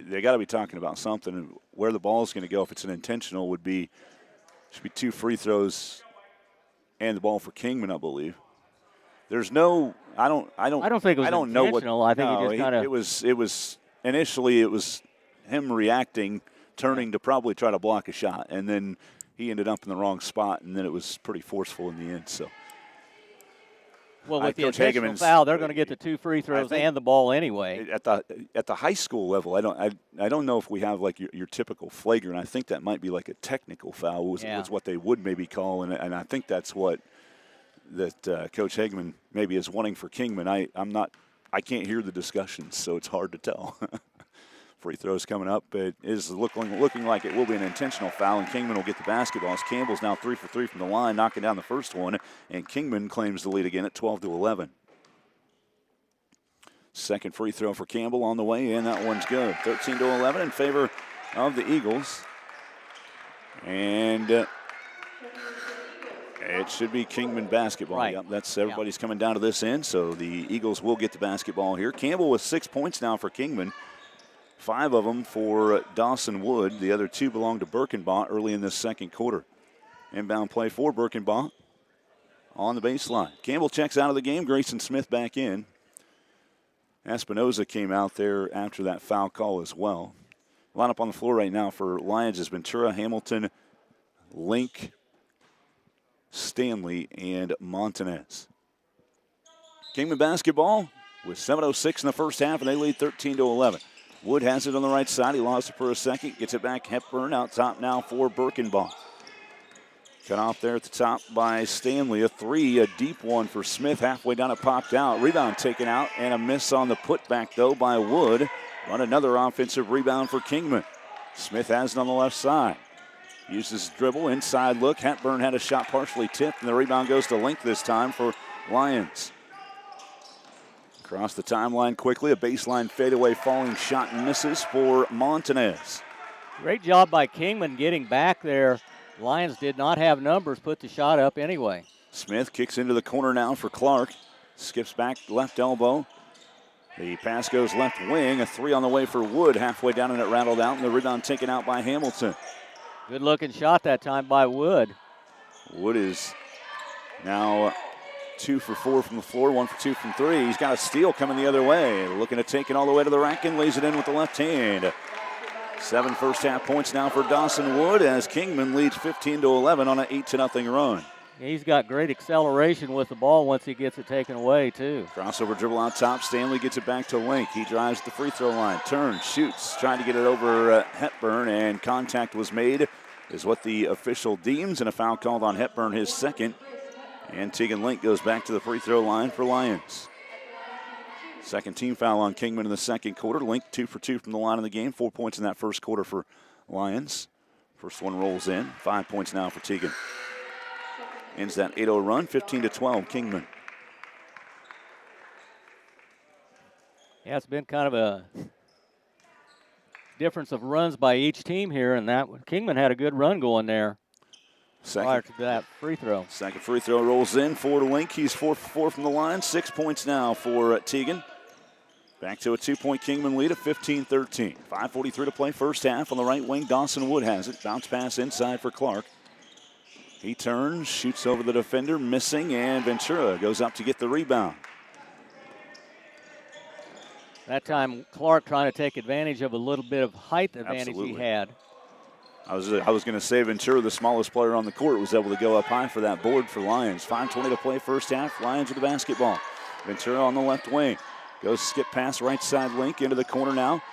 They got to be talking about something. Where the ball is going to go, if it's an intentional, should be 2 free throws and the ball for Kingman, I believe. There's no. I don't think it was intentional. I think he just kind of. It was initially it was him reacting, turning to probably try to block a shot, and then he ended up in the wrong spot, and then it was pretty forceful in the end. So. Well, with the intentional foul, they're going to get the 2 free throws and the ball anyway. At the high school level, I don't know if we have like your typical flagrant. I think that might be like a technical foul was what they would maybe call, and I think that's what Coach Hageman maybe is wanting for Kingman. I can't hear the discussions, so it's hard to tell. Free throws coming up. It is looking like it will be an intentional foul, and Kingman will get the basketball. As Campbell's now 3 for 3 from the line, knocking down the first one, and Kingman claims the lead again at 12-11. Second free throw for Campbell on the way, and that one's good. 13-11 in favor of the Eagles. And it should be Kingman basketball. Right. Yep, everybody's coming down to this end, so the Eagles will get the basketball here. Campbell with 6 points now for Kingman. 5 of them for Dawson Wood. The other 2 belong to Birkenbaugh early in this second quarter. Inbound play for Birkenbaugh on the baseline. Campbell checks out of the game. Grayson Smith back in. Espinoza came out there after that foul call as well. Lineup on the floor right now for Lyons is Ventura, Hamilton, Link, Stanley, and Montanez. Kingman basketball with 7:06 in the first half, and they lead 13-11. Wood has it on the right side. He lost it for a second. Gets it back. Hepburn out top now for Birkenbaugh. Cut off there at the top by Stanley. A 3, a deep one for Smith. Halfway down it popped out. Rebound taken out and a miss on the putback though by Wood. But another offensive rebound for Kingman. Smith has it on the left side. Uses dribble. Inside look. Hepburn had a shot partially tipped, and the rebound goes to Link this time for Lyons. Across the timeline quickly, a baseline fadeaway falling shot misses for Montanez. Great job by Kingman getting back there. Lyons did not have numbers, put the shot up anyway. Smith kicks into the corner now for Clark. Skips back left elbow. The pass goes left wing. A three on the way for Wood. Halfway down and it rattled out, and the rebound taken out by Hamilton. Good looking shot that time by Wood. Wood is now 2 for 4 from the floor, 1 for 2 from 3. He's got a steal coming the other way. Looking to take it all the way to the rack and lays it in with the left hand. 7 first half points now for Dawson Wood as Kingman leads 15-11 on an 8-0 run. He's got great acceleration with the ball once he gets it taken away, too. Crossover dribble out top. Stanley gets it back to Link. He drives the free throw line. Turns, shoots, trying to get it over Hepburn, and contact was made, is what the official deems, and a foul called on Hepburn, his second. And Tegan Link goes back to the free throw line for Lyons. Second team foul on Kingman in the second quarter. Link 2 for 2 from the line of the game. 4 points in that first quarter for Lyons. First one rolls in. 5 points now for Tegan. Ends that 8-0 run, 15-12, Kingman. Yeah, it's been kind of a difference of runs by each team here, and that Kingman had a good run going there prior to that free throw. Second free throw rolls in for Link. He's 4 for 4 from the line. 6 points now for Tegan. Back to a 2-point Kingman lead of 15-13. 5:43 to play first half. On the right wing, Dawson Wood has it. Bounce pass inside for Clark. He turns, shoots over the defender, missing, and Ventura goes up to get the rebound. That time, Clark trying to take advantage of a little bit of height advantage he had. I was going to say Ventura, the smallest player on the court, was able to go up high for that board for Lyons. 5:20 to play first half. Lyons with the basketball. Ventura on the left wing. Goes skip pass right side Link into the corner now.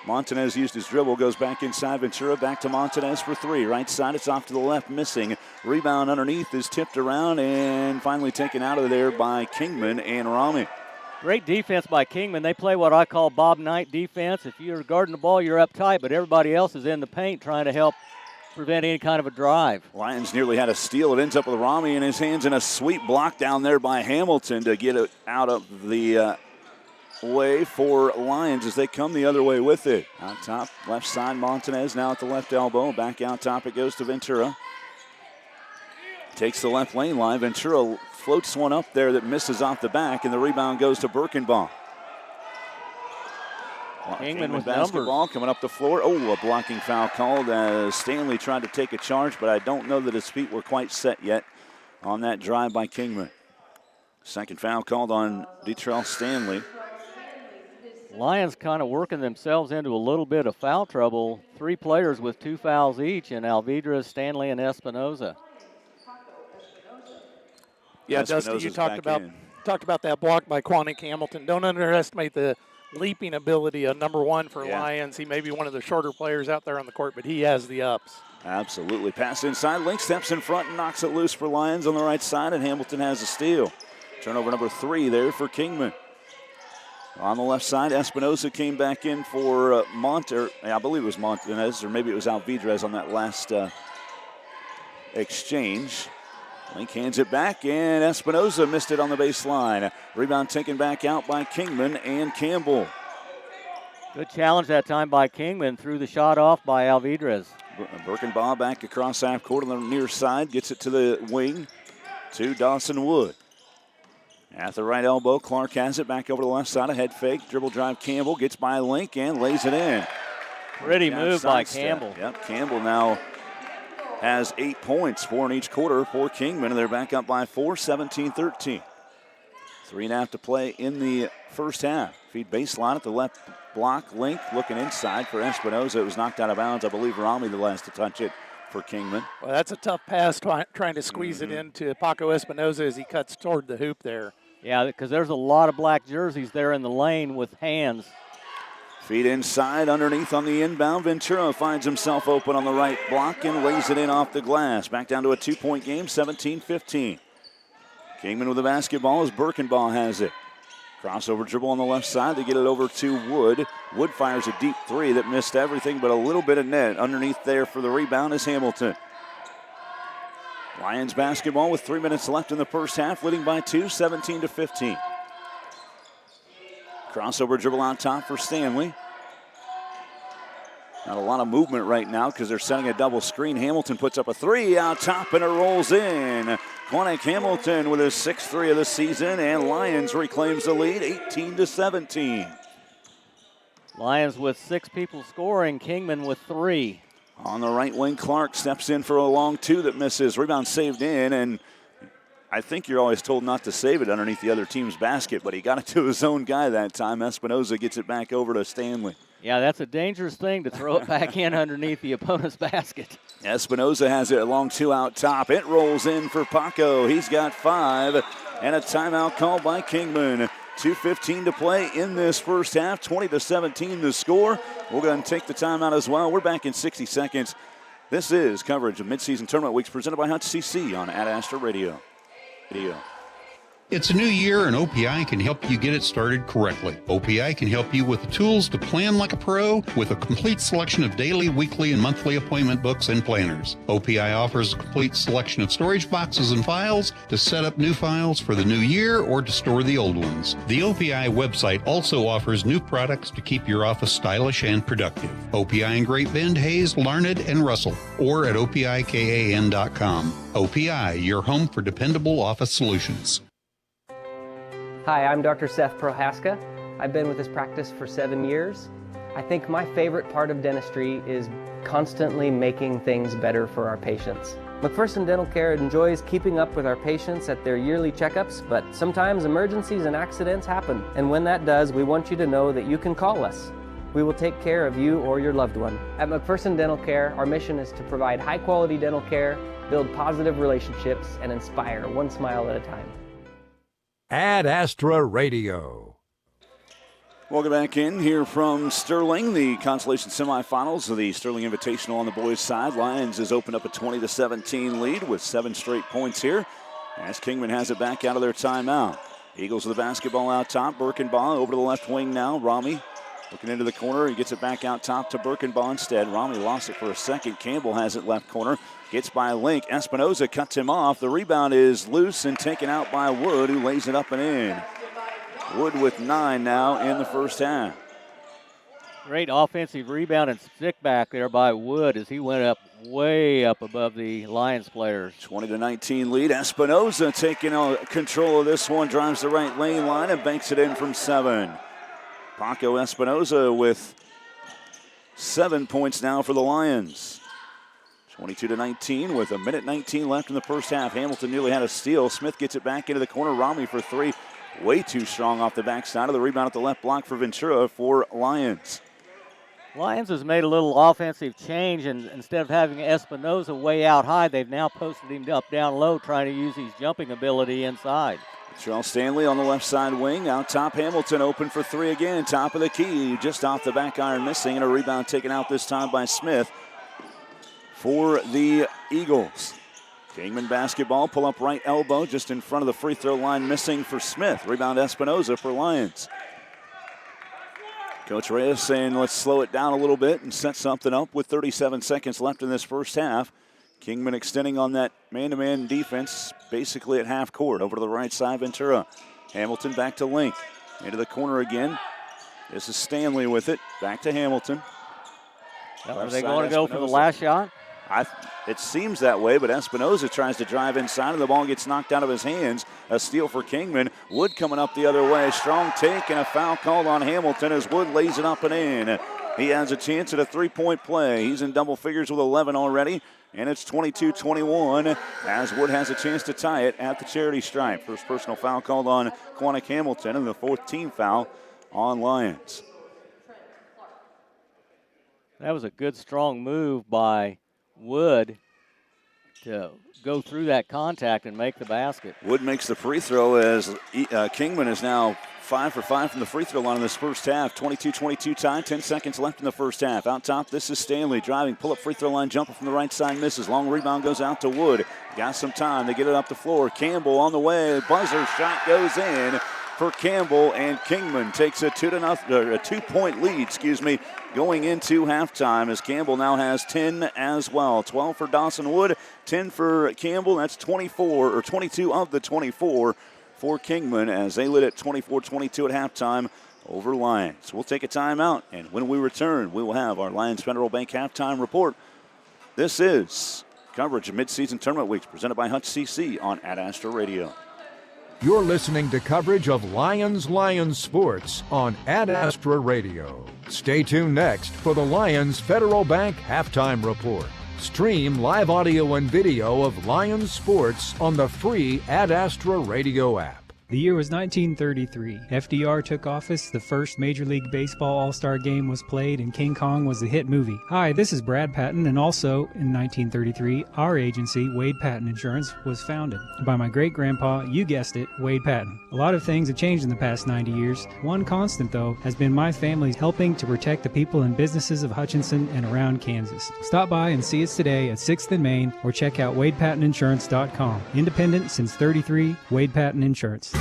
Montanez used his dribble, goes back inside. Ventura back to Montanez for 3. Right side, it's off to the left, missing. Rebound underneath is tipped around and finally taken out of there by Kingman and Rami. Great defense by Kingman. They play what I call Bob Knight defense. If you're guarding the ball, you're up tight, but everybody else is in the paint trying to help prevent any kind of a drive. Lyons nearly had a steal. It ends up with Rami in his hands, and a sweet block down there by Hamilton to get it out of the way for Lyons as they come the other way with it. Out top, left side, Montanez now at the left elbow. Back out top, it goes to Ventura. Takes the left lane line. Ventura floats one up there that misses off the back, and the rebound goes to Birkenbaugh. Kingman with basketball numbers. coming up the floor. Oh, a blocking foul called as Stanley tried to take a charge, but I don't know that his feet were quite set yet on that drive by Kingman. Second foul called on Detrell Stanley. Lions kind of working themselves into a little bit of foul trouble. 3 players with 2 fouls each, and Alvidrez, Stanley, and Espinoza. Yeah, Dusty, you talked about that block by Quanick Hamilton. Don't underestimate the leaping ability of number 1 for Lyons. He may be one of the shorter players out there on the court, but he has the ups. Absolutely. Pass inside. Link steps in front and knocks it loose for Lyons on the right side, and Hamilton has a steal. Turnover number 3 there for Kingman. On the left side, Espinoza came back in for I believe it was Montanez, or maybe it was Alvidrez on that last exchange. Link hands it back, and Espinoza missed it on the baseline. Rebound taken back out by Kingman and Campbell. Good challenge that time by Kingman. Threw the shot off by Alvidrez. Birkenbaugh back across half court on the near side. Gets it to the wing to Dawson Wood. At the right elbow, Clark has it back over the left side. A head fake, dribble drive. Campbell gets by Link and lays it in. Pretty move by Campbell. Yep, Campbell now has 8 points, 4 in each quarter for Kingman, and they're back up by 4, 17-13. 3.5 to play in the first half. Feed baseline at the left block. Link looking inside for Espinoza. It was knocked out of bounds. I believe Rami the last to touch it for Kingman. Well, that's a tough pass trying to squeeze it into Paco Espinoza as he cuts toward the hoop there. Yeah, because there's a lot of black jerseys there in the lane with hands. Feed inside, underneath on the inbound. Ventura finds himself open on the right block and lays it in off the glass. Back down to a 2-point game, 17-15. Kingman with the basketball as Birkenbaugh has it. Crossover dribble on the left side. They get it over to Wood. Wood fires a deep 3 that missed everything but a little bit of net. Underneath there for the rebound is Hamilton. Lions basketball with 3 minutes left in the first half, leading by 2, 17-15. Crossover dribble on top for Stanley. Not a lot of movement right now because they're setting a double screen. Hamilton puts up a 3 out top and it rolls in. Quantick Hamilton with his 6th 3 of the season, and Lyons reclaims the lead, 18-17. Lyons with 6 people scoring, Kingman with 3. On the right wing, Clark steps in for a long 2 that misses. Rebound saved in, and I think you're always told not to save it underneath the other team's basket, but he got it to his own guy that time. Espinoza gets it back over to Stanley. Yeah, that's a dangerous thing to throw it back in underneath the opponent's basket. Espinoza has it along 2 out top. It rolls in for Paco. He's got 5, and a timeout called by Kingman. 2:15 to play in this first half, 20-17 the score. We'll go ahead and take the timeout as well. We're back in 60 seconds. This is coverage of midseason tournament weeks presented by Hutch CC on Ad Astra Radio. It's a new year, and OPI can help you get it started correctly. OPI can help you with the tools to plan like a pro with a complete selection of daily, weekly, and monthly appointment books and planners. OPI offers a complete selection of storage boxes and files to set up new files for the new year or to store the old ones. The OPI website also offers new products to keep your office stylish and productive. OPI in Great Bend, Hayes, Larned, and Russell, or at OPIKAN.com. OPI, your home for dependable office solutions. Hi, I'm Dr. Seth Prohaska. I've been with this practice for 7 years. I think my favorite part of dentistry is constantly making things better for our patients. McPherson Dental Care enjoys keeping up with our patients at their yearly checkups, but sometimes emergencies and accidents happen. And when that does, we want you to know that you can call us. We will take care of you or your loved one. At McPherson Dental Care, our mission is to provide high-quality dental care, build positive relationships, and inspire one smile at a time. Ad Astra Radio. Welcome back in here from Sterling, the consolation semifinals of the Sterling Invitational on the boys' side. Lyons has opened up a 20-17 lead with 7 straight points here as Kingman has it back out of their timeout. Eagles with the basketball out top. Birkenbaugh over to the left wing now. Rami looking into the corner. He gets it back out top to Birkenbaugh instead. Rami lost it for a second. Campbell has it left corner. Gets by Link. Espinoza cuts him off. The rebound is loose and taken out by Wood, who lays it up and in. Wood with 9 now in the first half. Great offensive rebound and stick back there by Wood as he went up way up above the Lions players. 20-19 lead. Espinoza taking control of this one. Drives the right lane line and banks it in from 7. Paco Espinoza with 7 points now for the Lions. 22-19 with 1:19 left in the first half. Hamilton nearly had a steal. Smith gets it back into the corner. Rami for 3. Way too strong off the backside of the rebound at the left block for Ventura for Lyons. Lyons has made a little offensive change, and instead of having Espinoza way out high, they've now posted him up down low, trying to use his jumping ability inside. Charles Stanley on the left side wing. Out top, Hamilton open for 3 again. Top of the key, just off the back iron missing, and a rebound taken out this time by Smith for the Eagles. Kingman basketball, pull up right elbow just in front of the free throw line, missing for Smith. Rebound Espinoza for Lyons. Coach Reyes saying let's slow it down a little bit and set something up with 37 seconds left in this first half. Kingman extending on that man-to-man defense basically at half court. Over to the right side, Ventura. Hamilton back to Link. Into the corner again. This is Stanley with it. Back to Hamilton. Are they going to go for the last shot? It seems that way, but Espinoza tries to drive inside, and the ball gets knocked out of his hands. A steal for Kingman. Wood coming up the other way. Strong take and a foul called on Hamilton as Wood lays it up and in. He has a chance at a 3-point play. He's in double figures with 11 already, and it's 22-21 as Wood has a chance to tie it at the charity stripe. First personal foul called on Quantick Hamilton, and the 4th team foul on Lyons. That was a good, strong move by Wood to go through that contact and make the basket. Wood makes the free throw as Kingman is now 5 for 5 from the free throw line in this first half. 22-22 tie, 10 seconds left in the first half. Out top, this is Stanley driving, pull-up free throw line jumper from the right side, misses. Long rebound goes out to Wood. Got some time to get it up the floor. Campbell on the way, buzzer shot goes in for Campbell, and Kingman takes a 2-point lead, going into halftime as Campbell now has 10 as well. 12 for Dawson Wood, 10 for Campbell. That's 22 of the 24 for Kingman as they lit at 24-22 at halftime over Lyons. We'll take a timeout, and when we return, we will have our Lyons Federal Bank halftime report. This is coverage of midseason tournament weeks presented by Hutch CC on Ad Astra Radio. You're listening to coverage of Lions Sports on Ad Astra Radio. Stay tuned next for the Lions Federal Bank Halftime Report. Stream live audio and video of Lions Sports on the free Ad Astra Radio app. The year was 1933. FDR took office, the first Major League Baseball All-Star Game was played, and King Kong was the hit movie. Hi, this is Brad Patton, and also in 1933, our agency, Wade Patton Insurance, was founded by my great-grandpa, you guessed it, Wade Patton. A lot of things have changed in the past 90 years. One constant, though, has been my family's helping to protect the people and businesses of Hutchinson and around Kansas. Stop by and see us today at 6th and Main, or check out WadePattonInsurance.com. Independent since 33, Wade Patton Insurance.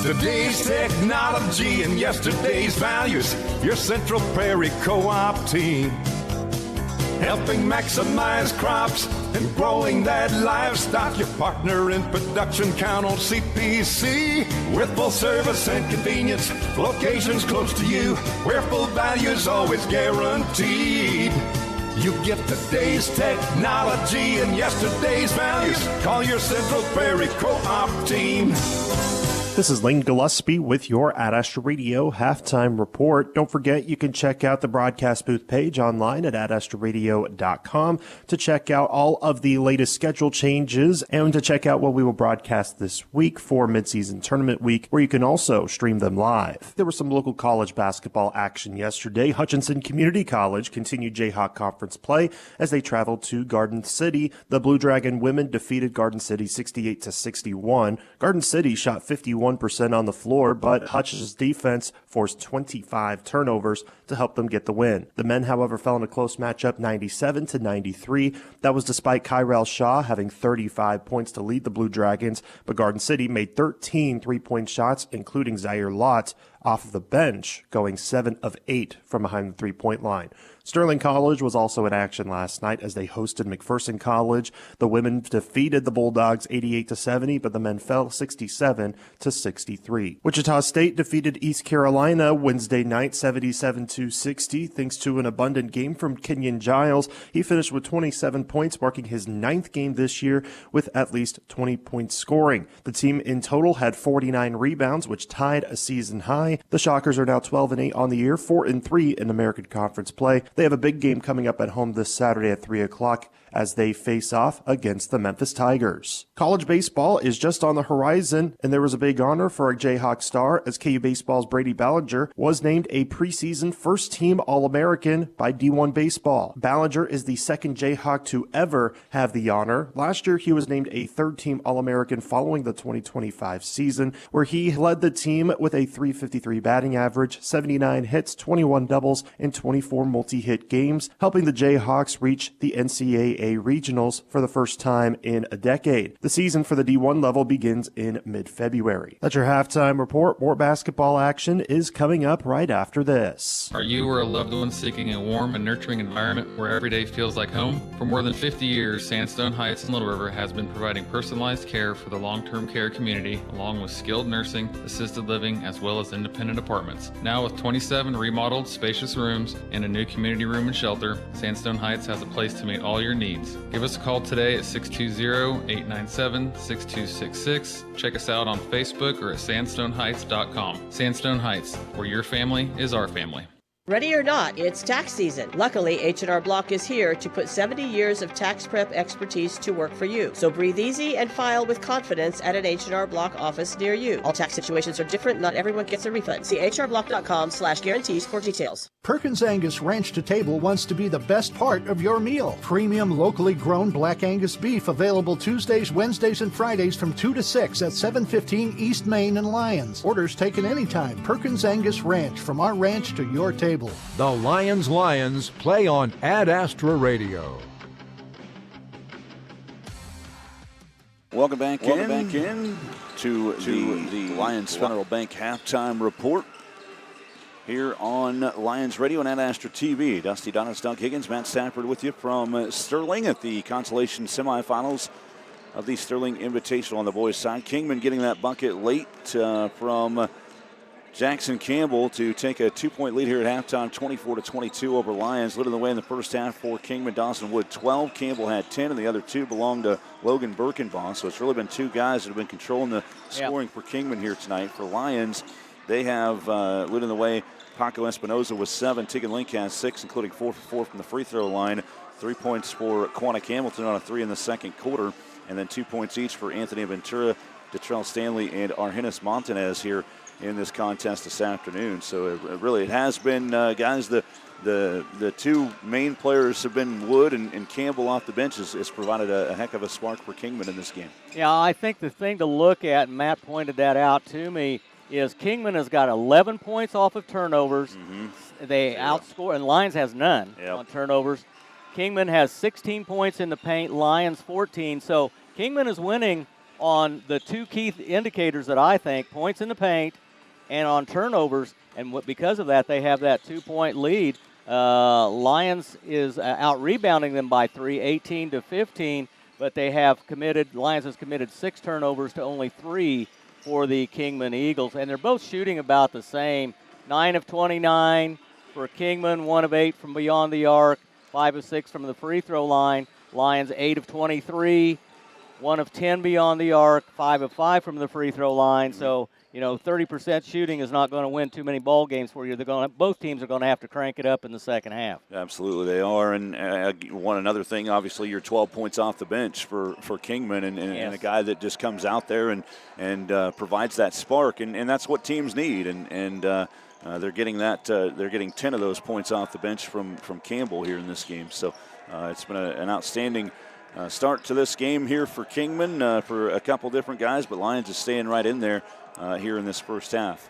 Today's technology and yesterday's values. Your Central Prairie Co-op team. Helping maximize crops and growing that livestock. Your partner in production, count on CPC. With full service and convenience, locations close to you, where full value is always guaranteed. You get today's technology and yesterday's values. Call your Central Prairie Co-op team. This is Lane Gillespie with your Ad Astra Radio Halftime Report. Don't forget, you can check out the broadcast booth page online at adastraradio.com to check out all of the latest schedule changes and to check out what we will broadcast this week for midseason tournament week, where you can also stream them live. There was some local college basketball action yesterday. Hutchinson Community College continued Jayhawk Conference play as they traveled to Garden City. The Blue Dragon women defeated Garden City 68-61. Garden City shot 51% on the floor, but Hutch's defense forced 25 turnovers to help them get the win. The men, however, fell in a close matchup 97-93. That was despite Kyrell Shaw having 35 points to lead the Blue Dragons, but Garden City made 13 three-point shots, including Zaire Lott off of the bench, going 7 of 8 from behind the three-point line. Sterling College was also in action last night as they hosted McPherson College. The women defeated the Bulldogs 88-70, but the men fell 67-63. Wichita State defeated East Carolina Wednesday night 77-60, thanks to an abundant game from Kenyon Giles. He finished with 27 points, marking his 9th game this year with at least 20 points scoring. The team in total had 49 rebounds, which tied a season high. The Shockers are now 12-8 on the year, 4-3 in American Conference play. They have a big game coming up at home this Saturday at 3 o'clock as they face off against the Memphis Tigers. College baseball is just on the horizon, and there was a big honor for a Jayhawk star as KU Baseball's Brady Ballinger was named a preseason first-team All-American by D1 Baseball. Ballinger is the second Jayhawk to ever have the honor. Last year, he was named a third-team All-American following the 2025 season, where he led the team with a .353 batting average, 79 hits, 21 doubles, and 24 multi-hit games, helping the Jayhawks reach the NCAA regionals for the first time in a decade. The season for the D1 level begins in mid-February. That's your halftime report. More basketball action is coming up right after this. Are you or a loved one seeking a warm and nurturing environment where every day feels like home? For more than 50 years, Sandstone Heights in Little River has been providing personalized care for the long-term care community, along with skilled nursing, assisted living, as well as independent apartments. Now with 27 remodeled, spacious rooms and a new community room and shelter, Sandstone Heights has a place to meet all your needs. Give us a call today at 620-897-6266. Check us out on Facebook or at sandstoneheights.com. Sandstone Heights, where your family is our family. Ready or not, it's tax season. Luckily, H&R Block is here to put 70 years of tax prep expertise to work for you. So breathe easy and file with confidence at an H&R Block office near you. All tax situations are different. Not everyone gets a refund. See hrblock.com/guarantees for details. Perkins Angus Ranch to Table wants to be the best part of your meal. Premium, locally grown Black Angus beef available Tuesdays, Wednesdays, and Fridays from 2 to 6 at 715 East Main and Lyons. Orders taken anytime. Perkins Angus Ranch, from our ranch to your table. The Lions play on Ad Astra Radio. Welcome back in to the Lions Federal Bank halftime report here on Lions Radio and Ad Astra TV. Dusty Donis, Doug Higgins, Matt Stafford with you from Sterling at the consolation semifinals of the Sterling Invitational on the boys' side. Kingman getting that bucket late from Jackson Campbell to take a 2-point lead here at halftime, 24-22 over Lyons. Led in the way in the first half for Kingman. Dawson Wood 12, Campbell had 10, and the other 2 belonged to Logan Birkenbaugh. So it's really been 2 guys that have been controlling the scoring for Kingman here tonight. For Lyons, they have led in the way. Paco Espinoza with 7, Tegan Link has 6, including 4 for 4 from the free throw line. 3 points for Quantic Hamilton on a 3 in the second quarter, and then 2 points each for Anthony Ventura, Detrell Stanley, and Argenis Montanez here in this contest this afternoon. So it has been, guys, the 2 main players have been Wood and Campbell off the bench has provided a heck of a spark for Kingman in this game. Yeah, I think the thing to look at, and Matt pointed that out to me, is Kingman has got 11 points off of turnovers. They outscore, and Lyons has none on turnovers. Kingman has 16 points in the paint, Lyons 14. So Kingman is winning on the 2 key indicators that I think, points in the paint and on turnovers, and because of that, they have that 2-point lead. Lyons is out-rebounding them by 3, 18-15, but Lyons has committed 6 turnovers to only 3 for the Kingman Eagles, and they're both shooting about the same. 9 of 29 for Kingman, 1 of 8 from beyond the arc, 5 of 6 from the free throw line. Lyons 8 of 23, 1 of 10 beyond the arc, 5 of 5 from the free throw line. So, 30% shooting is not going to win too many ball games for you. Both teams are going to have to crank it up in the second half. Absolutely, they are. And another thing, obviously, you're 12 points off the bench for Kingman, and a guy that just comes out there and provides that spark, and that's what teams need. And they're getting that. They're getting 10 of those points off the bench from Campbell here in this game. So it's been an outstanding start to this game here for Kingman for a couple different guys, but Lyons is staying right in there here in this first half.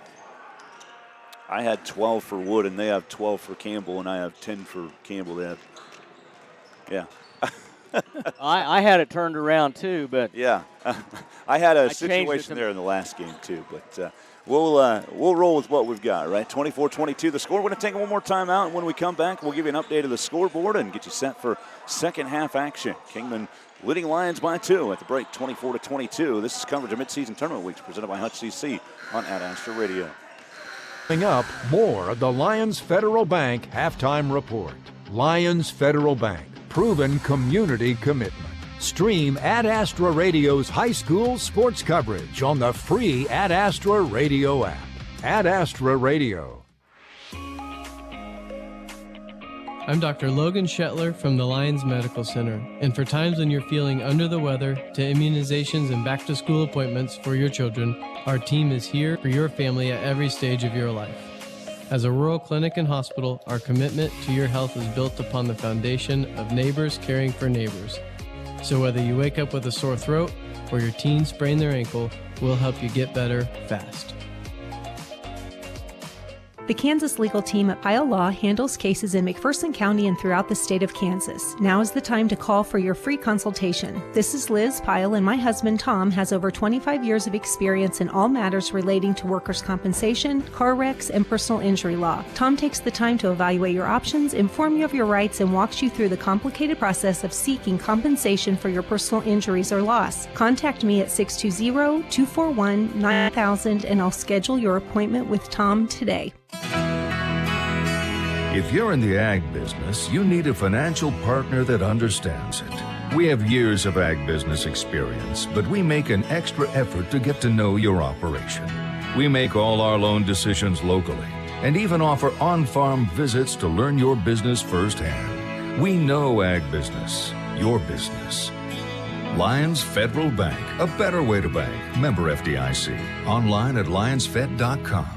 I had 12 for Wood, and they have 12 for Campbell, and I have 10 for Campbell. I had it turned around too, but I had a situation there in the last game too, but we'll roll with what we've got, right? 24-22 the score. We're going to take one more time out, and when we come back, we'll give you an update of the scoreboard and get you set for second half action. Kingman leading Lyons by 2 at the break, 24-22. This is coverage of midseason tournament weeks presented by Hutch CC on Ad Astra Radio. Coming up, more of the Lyons Federal Bank halftime report. Lyons Federal Bank, proven community commitment. Stream Ad Astra Radio's high school sports coverage on the free Ad Astra Radio app. Ad Astra Radio. I'm Dr. Logan Shetler from the Lyons Medical Center, and for times when you're feeling under the weather, to immunizations and back-to-school appointments for your children, our team is here for your family at every stage of your life. As a rural clinic and hospital, our commitment to your health is built upon the foundation of neighbors caring for neighbors. So whether you wake up with a sore throat or your teen sprain their ankle, we'll help you get better fast. The Kansas legal team at Pyle Law handles cases in McPherson County and throughout the state of Kansas. Now is the time to call for your free consultation. This is Liz Pyle, and my husband Tom has over 25 years of experience in all matters relating to workers' compensation, car wrecks, and personal injury law. Tom takes the time to evaluate your options, inform you of your rights, and walks you through the complicated process of seeking compensation for your personal injuries or loss. Contact me at 620-241-9000, and I'll schedule your appointment with Tom today. If you're in the ag business, you need a financial partner that understands it. We have years of ag business experience, but we make an extra effort to get to know your operation. We make all our loan decisions locally and even offer on-farm visits to learn your business firsthand. We know ag business, your business. Lyons Federal Bank, a better way to bank. Member FDIC. Online at lyonsfed.com.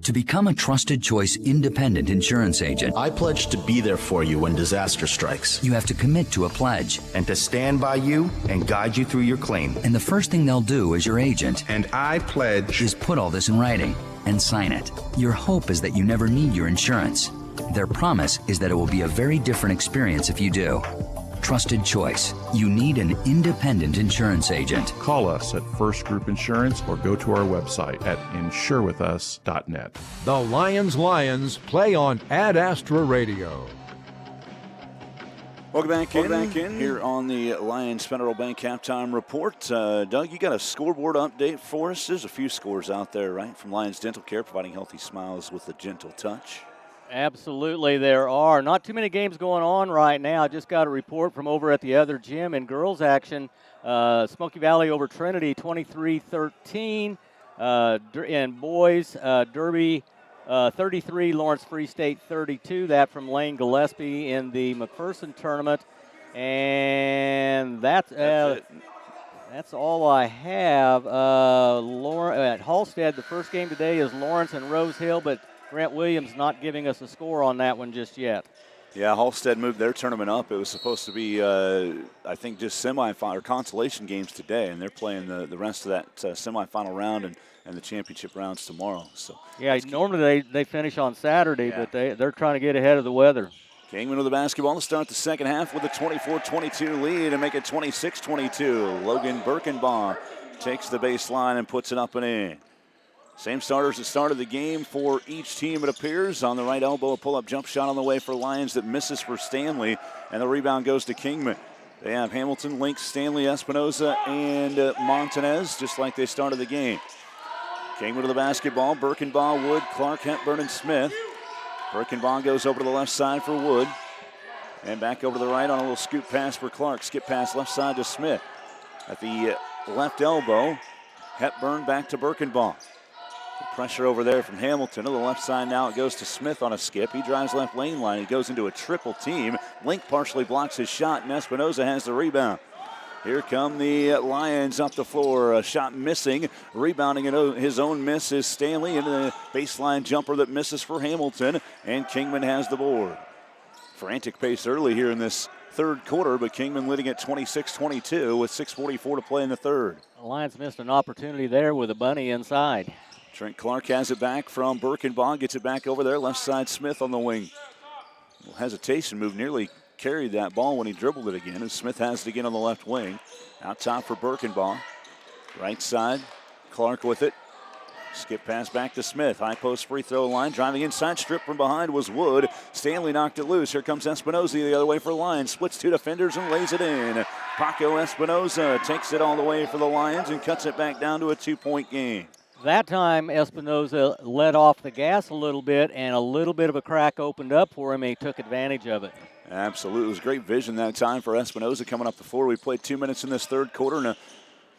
To become a trusted choice independent insurance agent, I pledge to be there for you when disaster strikes. You have to commit to a pledge. And to stand by you and guide you through your claim. And the first thing they'll do as your agent and I pledge is put all this in writing and sign it. Your hope is that you never need your insurance. Their promise is that it will be a very different experience if you do. Trusted choice. You need an independent insurance agent. Call us at First Group Insurance or go to our website at insurewithus.net. The Lyons play on Ad Astra Radio. Welcome back in here on the Lyons Federal Bank Halftime Report. Doug, you got a scoreboard update for us? There's a few scores out there, right, from Lyons Dental Care, providing healthy smiles with a gentle touch. Absolutely, there are. Not too many games going on right now. Just got a report from over at the other gym in girls action. Smoky Valley over Trinity, 23-13. In boys, Derby 33, Lawrence Free State 32. That from Lane Gillespie in the McPherson tournament. And that's all I have. At Halstead, the first game today is Lawrence and Rose Hill, but Grant Williams not giving us a score on that one just yet. Yeah, Halstead moved their tournament up. It was supposed to be, I think, just semifinal or consolation games today, and they're playing the rest of that semifinal round and the championship rounds tomorrow. So yeah, normally they finish on Saturday, but they're trying to get ahead of the weather. Kingman with the basketball to start the second half with a 24-22 lead and make it 26-22. Logan Birkenbaugh takes the baseline and puts it up and in. Same starters that started the game for each team, it appears. On the right elbow, a pull-up jump shot on the way for Lyons that misses for Stanley, and the rebound goes to Kingman. They have Hamilton, Link, Stanley, Espinoza, and Montanez, just like they started the game. Kingman to the basketball, Birkenbaugh, Wood, Clark, Hepburn, and Smith. Birkenbaugh goes over to the left side for Wood, and back over to the right on a little scoop pass for Clark. Skip pass left side to Smith. At the left elbow, Hepburn back to Birkenbaugh. The pressure over there from Hamilton to the left side now. It goes to Smith on a skip. He drives left lane line. He goes into a triple team. Link partially blocks his shot, and Espinoza has the rebound. Here come the Lions up the floor. A shot missing. Rebounding his own miss is Stanley into the baseline jumper that misses for Hamilton, and Kingman has the board. Frantic pace early here in this third quarter, but Kingman leading at 26-22 with 6:44 to play in the third. The Lions missed an opportunity there with a bunny inside. Trent Clark has it back from Birkenbaugh, gets it back over there. Left side, Smith on the wing. A little hesitation move, nearly carried that ball when he dribbled it again, and Smith has it again on the left wing. Out top for Birkenbaugh. Right side, Clark with it. Skip pass back to Smith. High post free throw line. Driving inside, strip from behind was Wood. Stanley knocked it loose. Here comes Espinoza the other way for Lions. Splits two defenders and lays it in. Paco Espinoza takes it all the way for the Lions and cuts it back down to a 2-point game. That time, Espinoza let off the gas a little bit, and a little bit of a crack opened up for him, and he took advantage of it. Absolutely. It was great vision that time for Espinoza coming up the floor. We played 2 minutes in this third quarter and a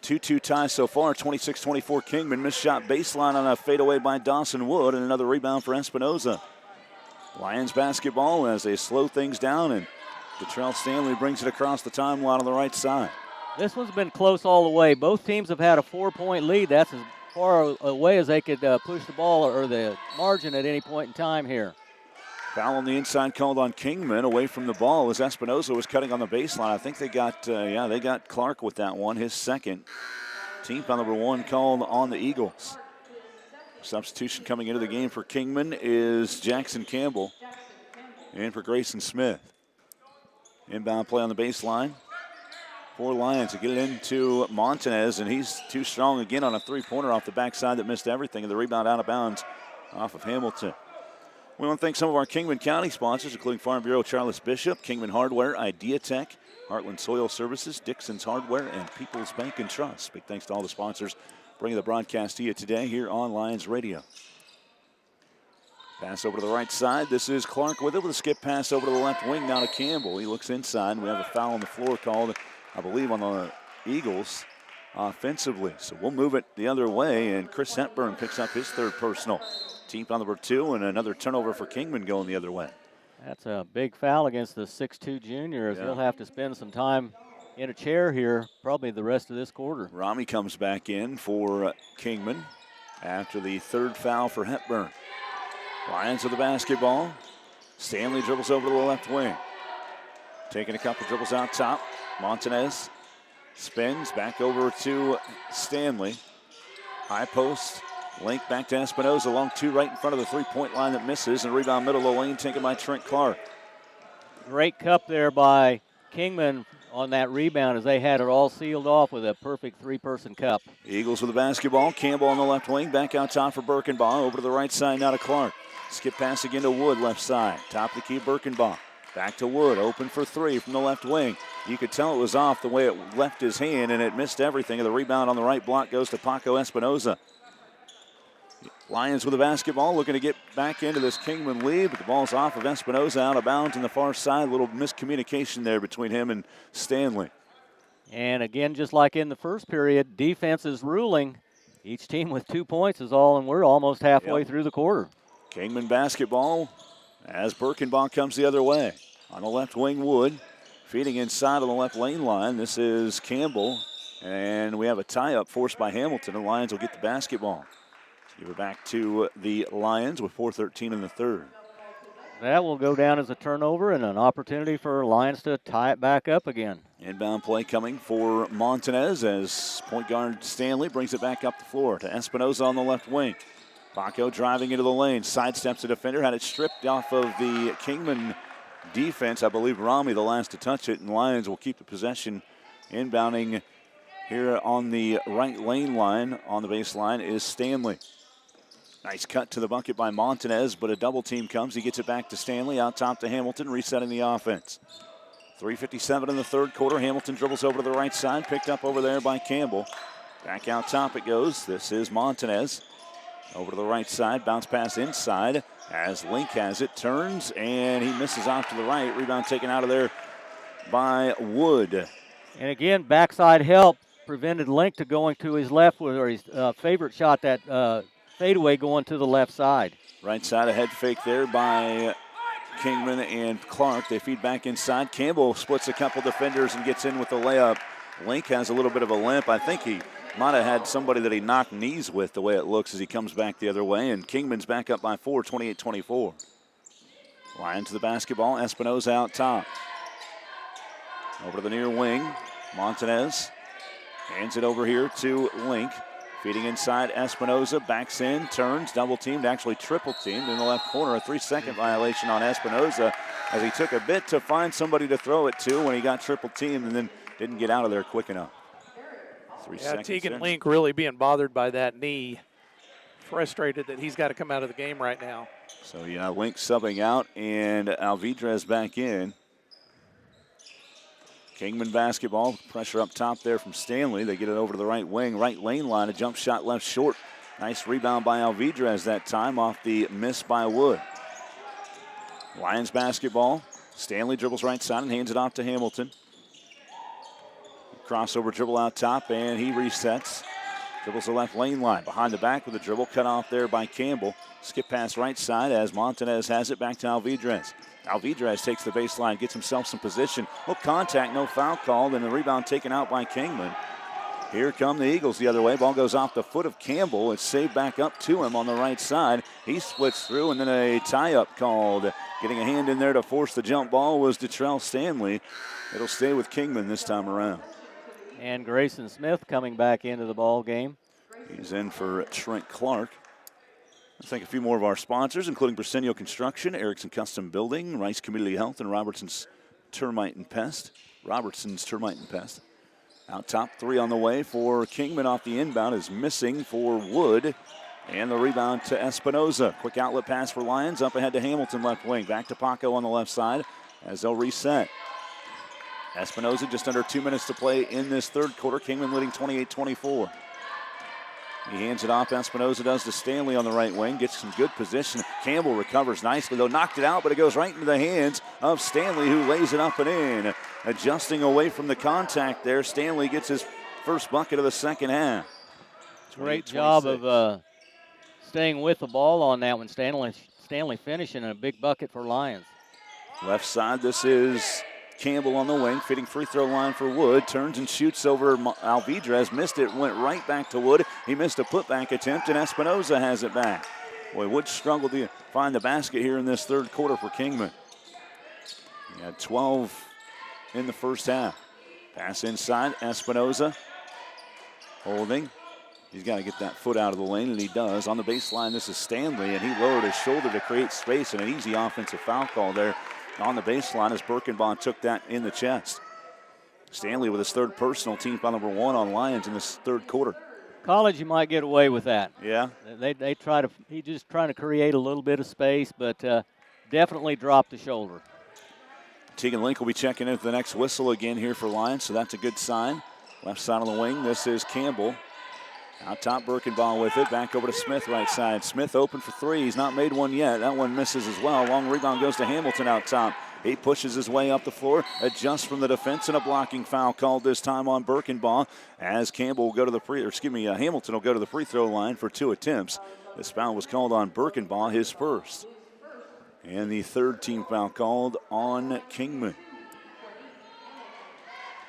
2-2 tie so far. 26-24 Kingman. Missed shot baseline on a fadeaway by Dawson Wood, and another rebound for Espinoza. Lions basketball as they slow things down, and Detrell Stanley brings it across the timeline on the right side. This one's been close all the way. Both teams have had a 4-point lead. That's as far away as they could push the ball or the margin at any point in time here. Foul on the inside called on Kingman away from the ball as Espinoza was cutting on the baseline. I think they got Clark with that one, his second. Team foul number one called on the Eagles. Substitution coming into the game for Kingman is Jackson Campbell. And for Grayson Smith. Inbound play on the baseline for Lions to get it into Montanez, and he's too strong again on a three-pointer off the backside that missed everything, and the rebound out of bounds off of Hamilton. We want to thank some of our Kingman County sponsors, including Farm Bureau Charles Bishop, Kingman Hardware, Idea Tech, Heartland Soil Services, Dixon's Hardware, and People's Bank and Trust. Big thanks to all the sponsors bringing the broadcast to you today here on Lions Radio. Pass over to the right side. This is Clark with it with a skip pass over to the left wing now to Campbell. He looks inside, and we have a foul on the floor called, I believe, on the Eagles offensively. So we'll move it the other way, and Chris Hepburn picks up his third personal. Team foul number 2, and another turnover for Kingman going the other way. That's a big foul against the 6'2 junior, as he'll have to spend some time in a chair here probably the rest of this quarter. Rami comes back in for Kingman after the third foul for Hepburn. Lions with the basketball. Stanley dribbles over to the left wing. Taking a couple dribbles out top. Montanez spins back over to Stanley. High post. Link back to Espinoza. Long two right in front of the three-point line that misses. And rebound middle of the lane taken by Trent Clark. Great cup there by Kingman on that rebound as they had it all sealed off with a perfect three-person cup. Eagles with the basketball. Campbell on the left wing. Back out top for Birkenbaugh. Over to the right side now to Clark. Skip pass again to Wood, left side. Top of the key, Birkenbaugh. Back to Wood, open for three from the left wing. You could tell it was off the way it left his hand, and it missed everything. And the rebound on the right block goes to Paco Espinoza. Lions with the basketball, looking to get back into this Kingman lead, but the ball's off of Espinoza, out of bounds on the far side. A little miscommunication there between him and Stanley. And again, just like in the first period, defense is ruling. Each team with 2 points is all, and we're almost halfway through the quarter. Kingman basketball as Birkenbach comes the other way. On the left wing, Wood feeding inside on the left lane line. This is Campbell, and we have a tie-up forced by Hamilton. The Lions will get the basketball. Give it back to the Lions with 4:13 in the third. That will go down as a turnover and an opportunity for Lions to tie it back up again. Inbound play coming for Montanez as point guard Stanley brings it back up the floor to Espinoza on the left wing. Paco driving into the lane, sidesteps the defender, had it stripped off of the Kingman defense. I believe Rami the last to touch it, and Lions will keep the possession. Inbounding here on the right lane line, on the baseline, is Stanley. Nice cut to the bucket by Montanez, but a double team comes. He gets it back to Stanley, out top to Hamilton, resetting the offense. 3:57 in the third quarter. Hamilton dribbles over to the right side, picked up over there by Campbell. Back out top it goes. This is Montanez. Over to the right side, bounce pass inside as Link has it, turns, and he misses off to the right. Rebound taken out of there by Wood. And again, backside help prevented Link to going to his left, or his favorite shot, that fadeaway going to the left side. Right side, a head fake there by Kingman and Clark. They feed back inside. Campbell splits a couple defenders and gets in with the layup. Link has a little bit of a limp. I think he might have had somebody that he knocked knees with, the way it looks as he comes back the other way. And Kingman's back up by 4, 28-24. Lions to the basketball. Espinoza out top. Over to the near wing. Montanez hands it over here to Link. Feeding inside, Espinoza backs in, turns, double teamed, actually triple teamed in the left corner. A 3-second violation on Espinoza as he took a bit to find somebody to throw it to when he got triple teamed and then didn't get out of there quick enough. 3 seconds. Tegan Link really being bothered by that knee. Frustrated that he's got to come out of the game right now. So yeah, Link subbing out and Alvidrez back in. Kingman basketball, pressure up top there from Stanley. They get it over to the right wing, right lane line, a jump shot left short. Nice rebound by Alvidrez that time off the miss by Wood. Lions basketball. Stanley dribbles right side and hands it off to Hamilton. Crossover dribble out top, and he resets. Dribbles the left lane line. Behind the back with a dribble, cut off there by Campbell. Skip pass right side as Montanez has it back to Alvidrez. Alvidrez takes the baseline, gets himself some position. No contact, no foul called, and the rebound taken out by Kingman. Here come the Eagles the other way. Ball goes off the foot of Campbell. It's saved back up to him on the right side. He splits through, and then a tie-up called. Getting a hand in there to force the jump ball was Detrell Stanley. It'll stay with Kingman this time around. And Grayson Smith coming back into the ball game. He's in for Trent Clark. Let's thank a few more of our sponsors, including Briseno Construction, Erickson Custom Building, Rice Community Health, and Robertson's Termite and Pest. Out top, 3 on the way for Kingman off the inbound is missing for Wood. And the rebound to Espinoza. Quick outlet pass for Lyons. Up ahead to Hamilton left wing. Back to Paco on the left side as they'll reset. Espinoza just under 2 minutes to play in this third quarter. Kingman leading 28-24. He hands it off. Espinoza does to Stanley on the right wing. Gets some good position. Campbell recovers nicely, though. Knocked it out, but it goes right into the hands of Stanley, who lays it up and in. Adjusting away from the contact there. Stanley gets his first bucket of the second half. Great job of staying with the ball on that one. Stanley finishing a big bucket for Lyons. Left side, this is Campbell on the wing, fitting free throw line for Wood. Turns and shoots over Alvidrez. Missed it, went right back to Wood. He missed a putback attempt, and Espinoza has it back. Boy, Wood struggled to find the basket here in this third quarter for Kingman. He had 12 in the first half. Pass inside, Espinoza holding. He's got to get that foot out of the lane, and he does. On the baseline, this is Stanley, and he lowered his shoulder to create space, and an easy offensive foul call there on the baseline as Birkenbach took that in the chest. Stanley with his third personal, team foul number 1 on Lyons in this third quarter. College, you might get away with that. Yeah. They try to, he's just trying to create a little bit of space, but definitely dropped the shoulder. Tegan Link will be checking in for the next whistle again here for Lyons, so that's a good sign. Left side on the wing, this is Campbell. Out top, Birkenbaugh with it. Back over to Smith, right side. Smith open for three. He's not made one yet. That one misses as well. Long rebound goes to Hamilton out top. He pushes his way up the floor, adjusts from the defense, and a blocking foul called this time on Birkenbaugh as Campbell will go to the Hamilton will go to the free throw line for 2 attempts. This foul was called on Birkenbaugh, his first. And the third team foul called on Kingman.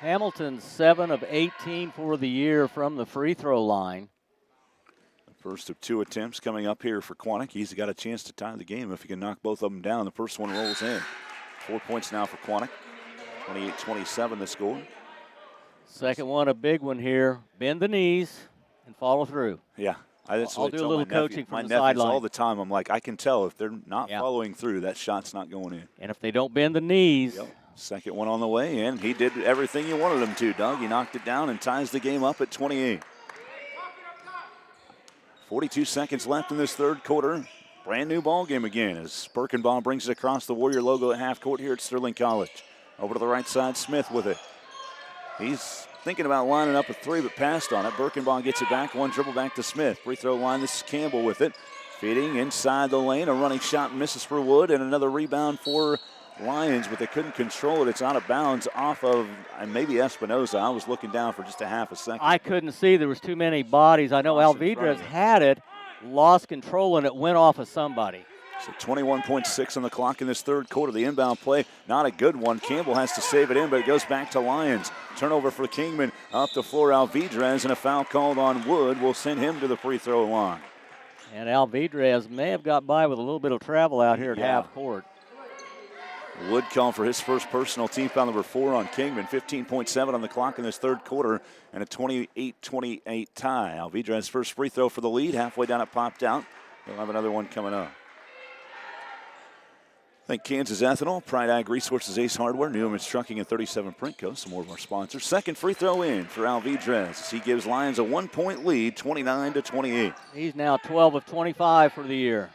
Hamilton 7 of 18 for the year from the free throw line. The first of 2 attempts coming up here for Quantick. He's got a chance to tie the game if he can knock both of them down. The first one rolls in. 4 points now for Quantick. 28-27 the score. Second one, a big one here. Bend the knees and follow through. Yeah. I'll do a little coaching from the sideline. sideline. All the time, I'm like, I can tell if they're not following through, that shot's not going in. And if they don't bend the knees. Yep. Second one on the way, and he did everything you wanted him to, Doug. He knocked it down and ties the game up at 28. 42 seconds left in this third quarter. Brand new ball game again as Birkenbaugh brings it across the Warrior logo at half court here at Sterling College. Over to the right side, Smith with it. He's thinking about lining up a three, but passed on it. Birkenbaugh gets it back. One dribble back to Smith. Free throw line, this is Campbell with it. Feeding inside the lane. A running shot misses for Wood, and another rebound for Lyons, but they couldn't control it. It's out of bounds off of maybe Espinoza. I was looking down for just a half a second. I couldn't see. There was too many bodies. I know Alvidrez had it, lost control, and it went off of somebody. So 21.6 on the clock in this third quarter. The inbound play, not a good one. Campbell has to save it in, but it goes back to Lyons. Turnover for Kingman. Up the floor, Alvidrez, and a foul called on Wood will send him to the free throw line. And Alvidrez may have got by with a little bit of travel out here at half court. Wood called for his first personal, team foul number 4 on Kingman. 15.7 on the clock in this third quarter, and a 28-28 tie. Alvidrez's first free throw for the lead. Halfway down, it popped out. They'll have another one coming up. Thank Kansas Ethanol, Pride Ag Resources, Ace Hardware, Newman's Trucking, and 37 Printco. Some more of our sponsors. Second free throw in for Alvidrez as he gives Lyons a 1-point lead, 29-28. He's now 12 of 25 for the year.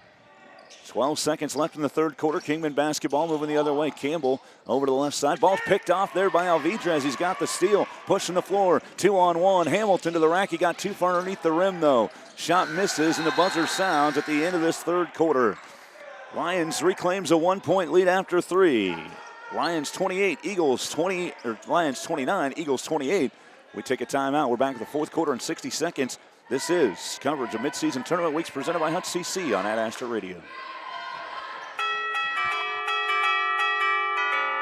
12 seconds left in the third quarter. Kingman basketball moving the other way. Campbell over to the left side. Ball's picked off there by Alvidrez. He's got the steal. Pushing the floor. 2-on-1. Hamilton to the rack. He got too far underneath the rim, though. Shot misses, and the buzzer sounds at the end of this third quarter. Lyons reclaims a 1-point lead after 3. Lyons 28, Eagles 20, or Lyons 29, Eagles 28. We take a timeout. We're back at the fourth quarter in 60 seconds. This is coverage of midseason tournament weeks presented by Hunt CC on Ad Astra Radio.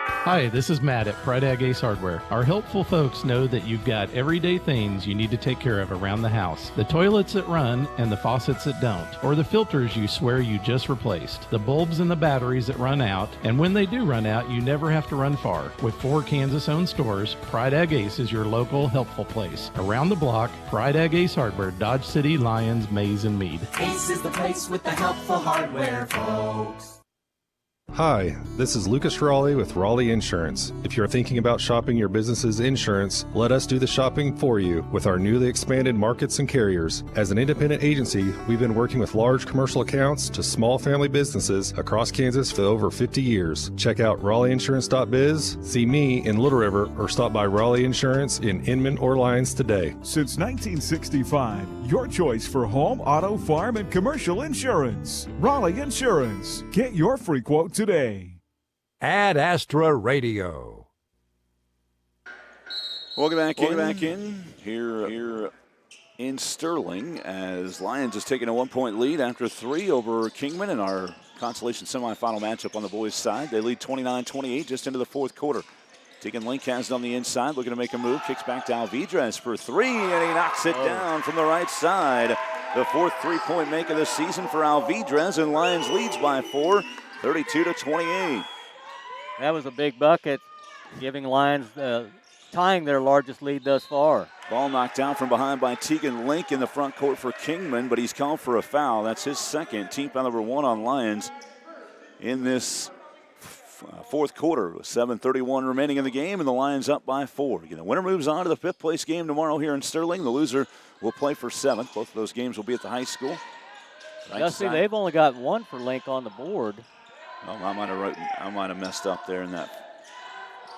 Hi, this is Matt at Pride Ag Ace Hardware. Our helpful folks know that you've got everyday things you need to take care of around the house. The toilets that run and the faucets that don't. Or the filters you swear you just replaced. The bulbs and the batteries that run out. And when they do run out, you never have to run far. With 4 Kansas-owned stores, Pride Ag Ace is your local helpful place. Around the block, Pride Ag Ace Hardware, Dodge City, Lyons, Mays, and Meade. Ace is the place with the helpful hardware, folks. Hi, this is Lucas Raleigh with Raleigh Insurance. If you're thinking about shopping your business's insurance, let us do the shopping for you with our newly expanded markets and carriers. As an independent agency, we've been working with large commercial accounts to small family businesses across Kansas for over 50 years. Check out RaleighInsurance.biz, see me in Little River, or stop by Raleigh Insurance in Inman or Lyons today. Since 1965, your choice for home, auto, farm, and commercial insurance. Raleigh Insurance. Get your free quote today. Ad Astra Radio. Welcome back in here in Sterling as Lyons is taking a 1-point lead after 3 over Kingman in our consolation semifinal matchup on the boys' side. They lead 29-28 just into the fourth quarter. Tegan Link has it on the inside, looking to make a move. Kicks back to Alvidrez for 3, and he knocks it down from the right side. The fourth 3-point make of the season for Alvidrez, and Lyons leads by 4, 32-28. That was a big bucket, giving Lyons tying their largest lead thus far. Ball knocked down from behind by Tegan Link in the front court for Kingman, but he's called for a foul. That's his second, team foul number 1 on Lyons in this fourth quarter. 7:31 remaining in the game, and the Lions up by 4. Again, the winner moves on to the 5th place game tomorrow here in Sterling. The loser will play for 7th. Both of those games will be at the high school. See, they've only got 1 for Link on the board. Oh, I might have messed up there in that.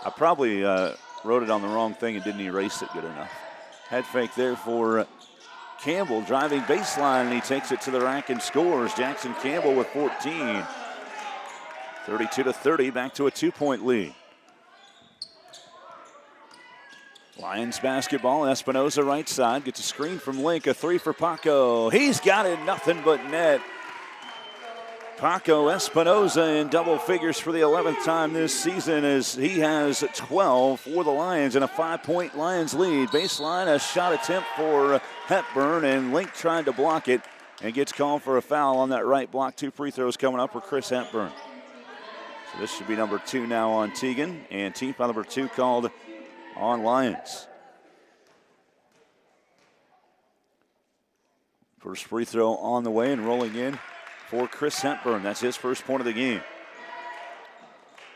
I probably wrote it on the wrong thing and didn't erase it good enough. Head fake there for Campbell, driving baseline, and he takes it to the rack and scores. Jackson Campbell with 14. 32-30, back to a 2-point lead. Lions basketball, Espinoza right side, gets a screen from Link, a three for Paco. He's got it, nothing but net. Paco Espinoza in double figures for the 11th time this season as he has 12 for the Lions and a 5-point Lions lead. Baseline, a shot attempt for Hepburn, and Link tried to block it and gets called for a foul on that right block. 2 free throws coming up for Chris Hepburn. So this should be number 2 now on Teagan, and team foul number 2 called on Lyons. First free throw on the way and rolling in for Chris Hepburn. That's his first point of the game.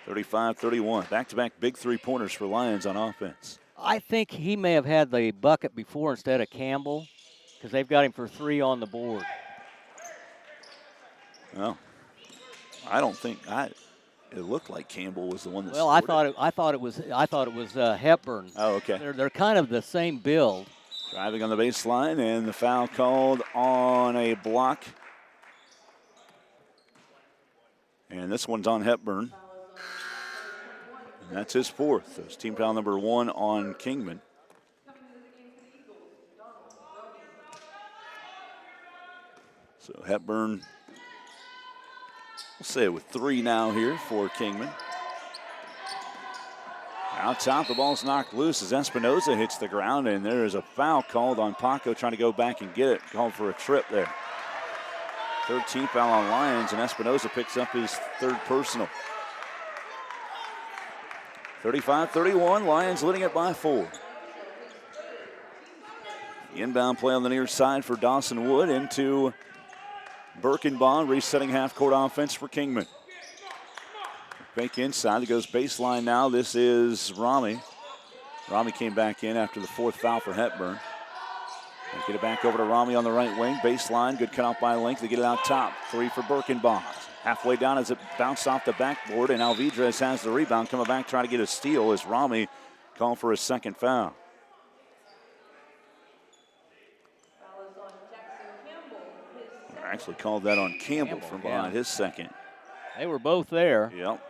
35-31. Back-to-back big three-pointers for Lyons on offense. I think he may have had the bucket before instead of Campbell because they've got him for 3 on the board. Well, I don't think it looked like Campbell was the one that. Well, I thought it was Hepburn. Oh, okay. They're kind of the same build. Driving on the baseline, and the foul called on a block. And this one's on Hepburn. And that's his 4th. That's team foul number 1 on Kingman. So Hepburn, we'll say with 3 now here for Kingman. Out top, the ball's knocked loose as Espinoza hits the ground, and there is a foul called on Paco trying to go back and get it. Called for a trip there. 13th foul on Lyons, and Espinoza picks up his 3rd personal. 35-31, Lions leading it by 4. The inbound play on the near side for Dawson Wood into Birkenbaugh, resetting half-court offense for Kingman. Fake inside, it goes baseline now. This is Rami. Rami came back in after the 4th foul for Hepburn. They get it back over to Rami on the right wing. Baseline, good cut out by Link. They get it out top. 3 for Birkenbaugh. Halfway down as it bounced off the backboard, and Alvidrez has the rebound. Coming back trying to get a steal as Rami called for his 2nd foul. Actually called that on Campbell from behind his 2nd. They were both there. Yep.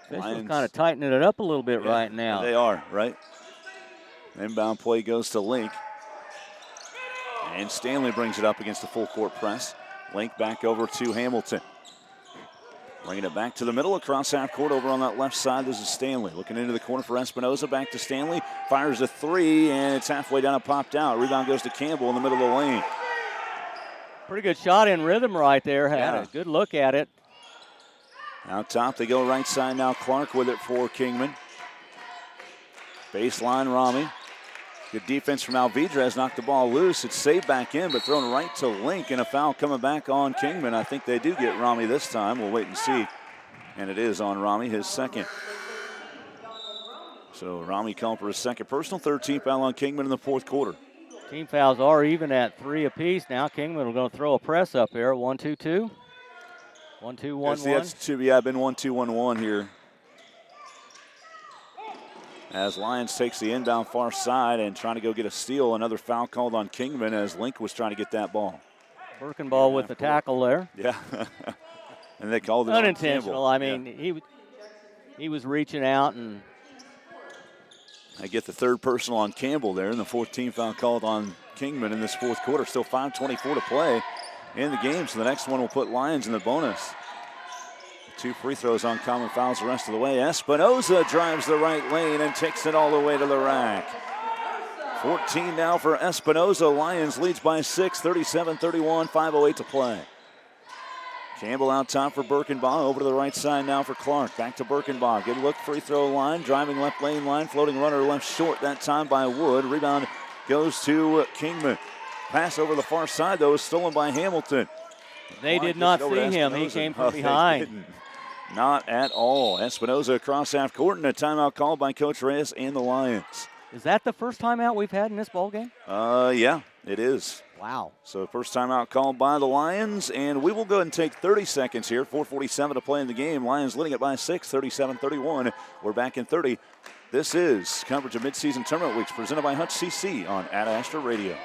Officials kind of tightening it up a little bit right now. They are, right? Inbound play goes to Link. And Stanley brings it up against the full court press. Link back over to Hamilton. Bringing it back to the middle across half court over on that left side. This is Stanley looking into the corner for Espinoza. Back to Stanley. Fires a 3, and it's halfway down and popped out. Rebound goes to Campbell in the middle of the lane. Pretty good shot in rhythm right there. Had a good look at it. Out top, they go right side now. Clark with it for Kingman. Baseline, Rami. Good defense from Alvidrez, knocked the ball loose. It's saved back in, but thrown right to Link, and a foul coming back on Kingman. I think they do get Rami this time. We'll wait and see. And it is on Rami, his 2nd. So Rami called for his 2nd personal. 13th foul on Kingman in the 4th quarter. Team fouls are even at 3 apiece. Now Kingman will go throw a press up here. 1-2-2. 1-2-1-1. That's been 1-2-1-1 here. As Lyons takes the inbound far side and trying to go get a steal. Another foul called on Kingman as Link was trying to get that ball. Birkenbaugh with the tackle there. Yeah. And they called it unintentional. I mean, he was reaching out, and I get the 3rd personal on Campbell there, and the 14th foul called on Kingman in this 4th quarter. Still 5:24 to play in the game, so the next one will put Lyons in the bonus. 2 free throws on common fouls the rest of the way. Espinoza drives the right lane and takes it all the way to the rack. 14 now for Espinoza. Lyons leads by 6, 37-31, 5:08 to play. Campbell out top for Birkenbaugh. Over to the right side now for Clark. Back to Birkenbaugh. Good look, free throw line. Driving left lane line. Floating runner left short that time by Wood. Rebound goes to Kingman. Pass over the far side, though, is stolen by Hamilton. They did not see him. He came from behind. Not at all. Espinoza across half court, and a timeout called by Coach Reyes and the Lions. Is that the first timeout we've had in this ball game? Yeah. It is. Wow. So first timeout called by the Lions, and we will go ahead and take 30 seconds here. 4:47 to play in the game. Lions leading it by 6, 37-31. We're back in 30. This is coverage of midseason tournament weeks presented by Hutch CC on Ad Astra Radio.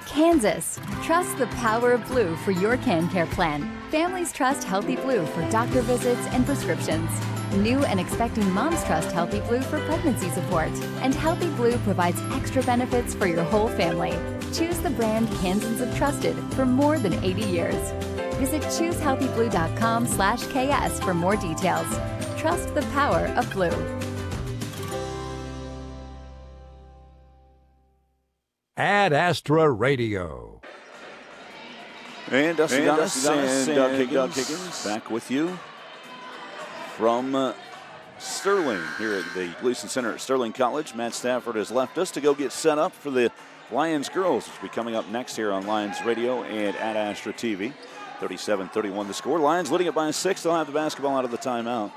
Kansas, trust the power of blue for your CanCare plan. Families trust Healthy Blue for doctor visits and prescriptions. New and expecting moms trust Healthy Blue for pregnancy support. And Healthy Blue provides extra benefits for your whole family. Choose the brand Kansans have trusted for more than 80 years. Visit choosehealthyblue.com/KS for more details. Trust the power of blue. Ad Astra Radio. And Dusty Donis and Doug Higgins back with you from Sterling here at the Gleason Center at Sterling College. Matt Stafford has left us to go get set up for the Lions girls, which will be coming up next here on Lions Radio and at Astra TV. 37-31 the score. Lions leading it by 6. They'll have the basketball out of the timeout.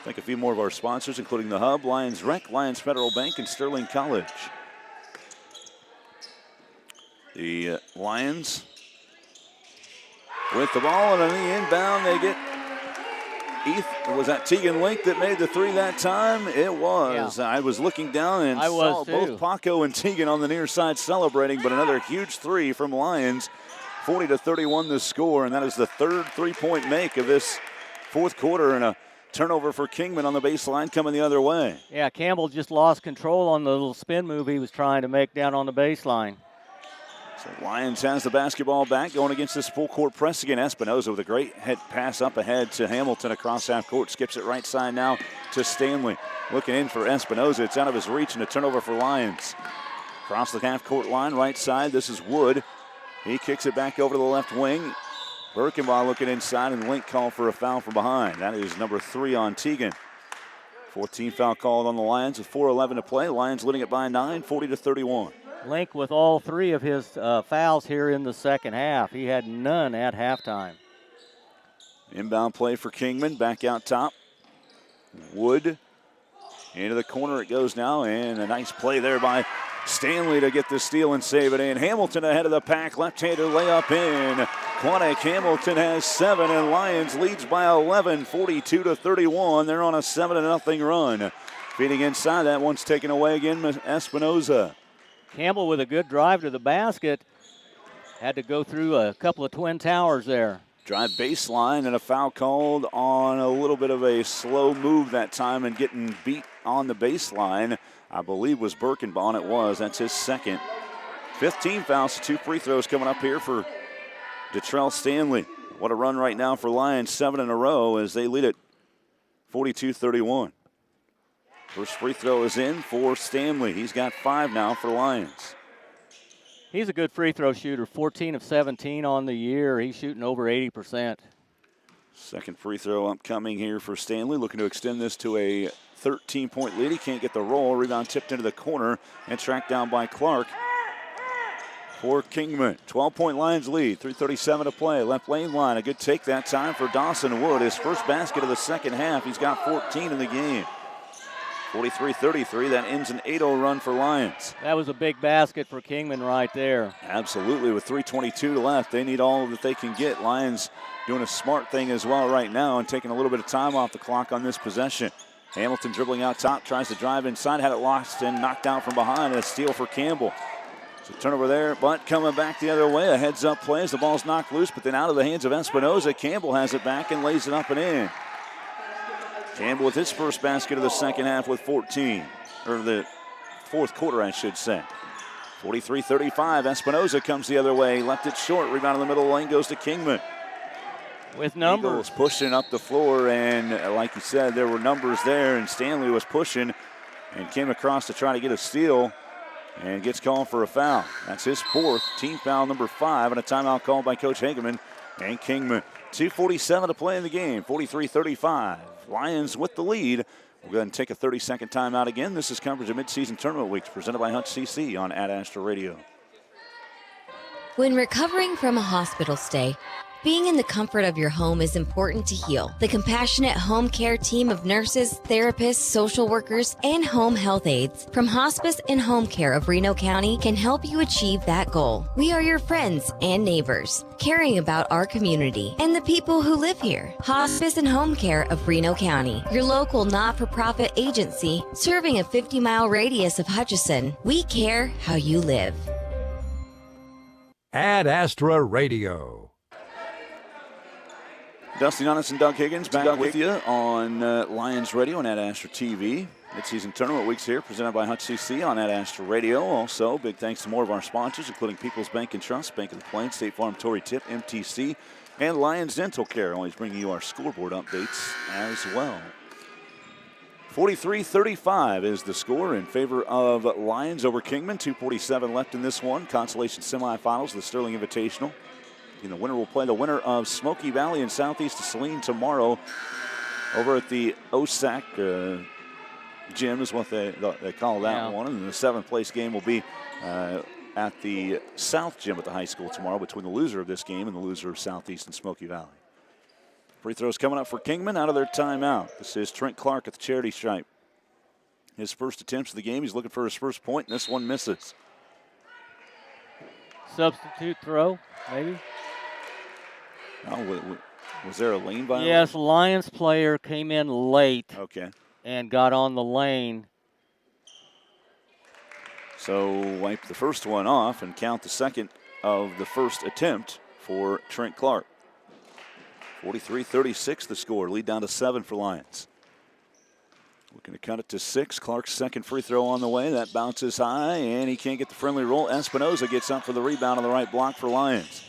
Thank a few more of our sponsors, including the Hub, Lions Rec, Lions Federal Bank, and Sterling College. The Lions with the ball, and on the inbound they get was that Tegan Link that made the three that time? It was. Yeah. I was looking down and saw both Paco and Tegan on the near side celebrating, but another huge three from Lions. 40-31 the score, and that is the third three-point make of this fourth quarter, and a turnover for Kingman on the baseline coming the other way. Yeah, Campbell just lost control on the little spin move he was trying to make down on the baseline. So Lions has the basketball back going against this full court press again. Espinoza with a great head pass up ahead to Hamilton across half court. Skips it right side now to Stanley. Looking in for Espinoza. It's out of his reach and a turnover for Lions. Across the half court line, right side. This is Wood. He kicks it back over to the left wing. Birkenbaugh looking inside, and Link called for a foul from behind. That is number 3 on Tegan. 14 foul called on the Lions with 4:11 to play. Lions leading it by 9, 40-31. Link with all 3 of his fouls here in the second half. He had none at halftime. Inbound play for Kingman, back out top. Wood into the corner it goes now, and a nice play there by Stanley to get the steal and save it in. Hamilton ahead of the pack, left-handed layup in. Quantic Hamilton has 7, and Lions leads by 11, 42-31. They're on a 7-0 run. Feeding inside, that one's taken away again, Espinoza. Campbell with a good drive to the basket. Had to go through a couple of twin towers there. Drive baseline, and a foul called on a little bit of a slow move that time and getting beat on the baseline. I believe was Birkenbaugh, and it was. That's his second. 15 fouls, 2 free throws coming up here for Detrell Stanley. What a run right now for Lions, 7 in a row as they lead it 42-31. First free throw is in for Stanley. He's got 5 now for Lions. He's a good free throw shooter, 14 of 17 on the year. He's shooting over 80%. Second free throw upcoming here for Stanley, looking to extend this to a 13-point lead. He can't get the roll. Rebound tipped into the corner and tracked down by Clark for Kingman. 12-point Lions lead, 3:37 to play. Left lane line, a good take that time for Dawson Wood. His first basket of the second half. He's got 14 in the game. 43-33, that ends an 8-0 run for Lions. That was a big basket for Kingman right there. Absolutely, with 3:22 left, they need all that they can get. Lions doing a smart thing as well right now and taking a little bit of time off the clock on this possession. Hamilton dribbling out top, tries to drive inside, had it lost and knocked out from behind. A steal for Campbell. So turnover there, but coming back the other way. A heads-up play as the ball's knocked loose, but then out of the hands of Espinoza. Campbell has it back and lays it up and in. Campbell with his first basket of the second half with 14, or the fourth quarter, I should say. 43-35, Espinoza comes the other way, left it short, rebound in the middle of the lane goes to Kingman. With numbers. Eagles pushing up the floor, and like you said, there were numbers there, and Stanley was pushing and came across to try to get a steal and gets called for a foul. That's his 4th, team foul number 5, and a timeout called by Coach Hageman and Kingman. 2:47 to play in the game, 43-35. Lions with the lead. We'll go ahead and take a 30-second timeout again. This is coverage of midseason tournament weeks presented by Hutch CC on Ad Astra Radio. When recovering from a hospital stay, Being in the comfort of your home is important to heal. The compassionate home care team of nurses, therapists, social workers, and home health aides from Hospice and Home Care of Reno County can help you achieve that goal. We are your friends and neighbors, caring about our community and the people who live here. Hospice and Home Care of Reno County, your local not-for-profit agency serving a 50-mile radius of Hutchinson. We care how you live. Ad Astra Radio. Dusty Donis and Doug Higgins back with you on Lyons Radio and Ad Astra TV. Mid-season tournament weeks here presented by Hutch CC on Ad Astra Radio. Also, big thanks to more of our sponsors, including People's Bank and Trust, Bank of the Plains, State Farm, Tory Tip, MTC, and Lyons Dental Care. Always bringing you our scoreboard updates as well. 43-35 is the score in favor of Lyons over Kingman. 2:47 left in this one. Consolation semifinals, the Sterling Invitational. And the winner will play the winner of Smoky Valley and Southeast of Saline tomorrow over at the OSAC gym is what they call that one. And the 7th place game will be at the South gym at the high school tomorrow between the loser of this game and the loser of Southeast and Smoky Valley. Free throws coming up for Kingman out of their timeout. This is Trent Clark at the charity stripe. His first attempts of the game. He's looking for his first point, and this one misses. Substitute throw, maybe. Oh, was there a lane violation? Yes, Lyons player came in late. Okay. And got on the lane. So wipe the first one off and count the second of the first attempt for Trent Clark. 43-36 the score. Lead down to 7 for Lyons. Looking to cut it to 6. Clark's second free throw on the way. That bounces high, and he can't get the friendly roll. Espinoza gets up for the rebound on the right block for Lyons.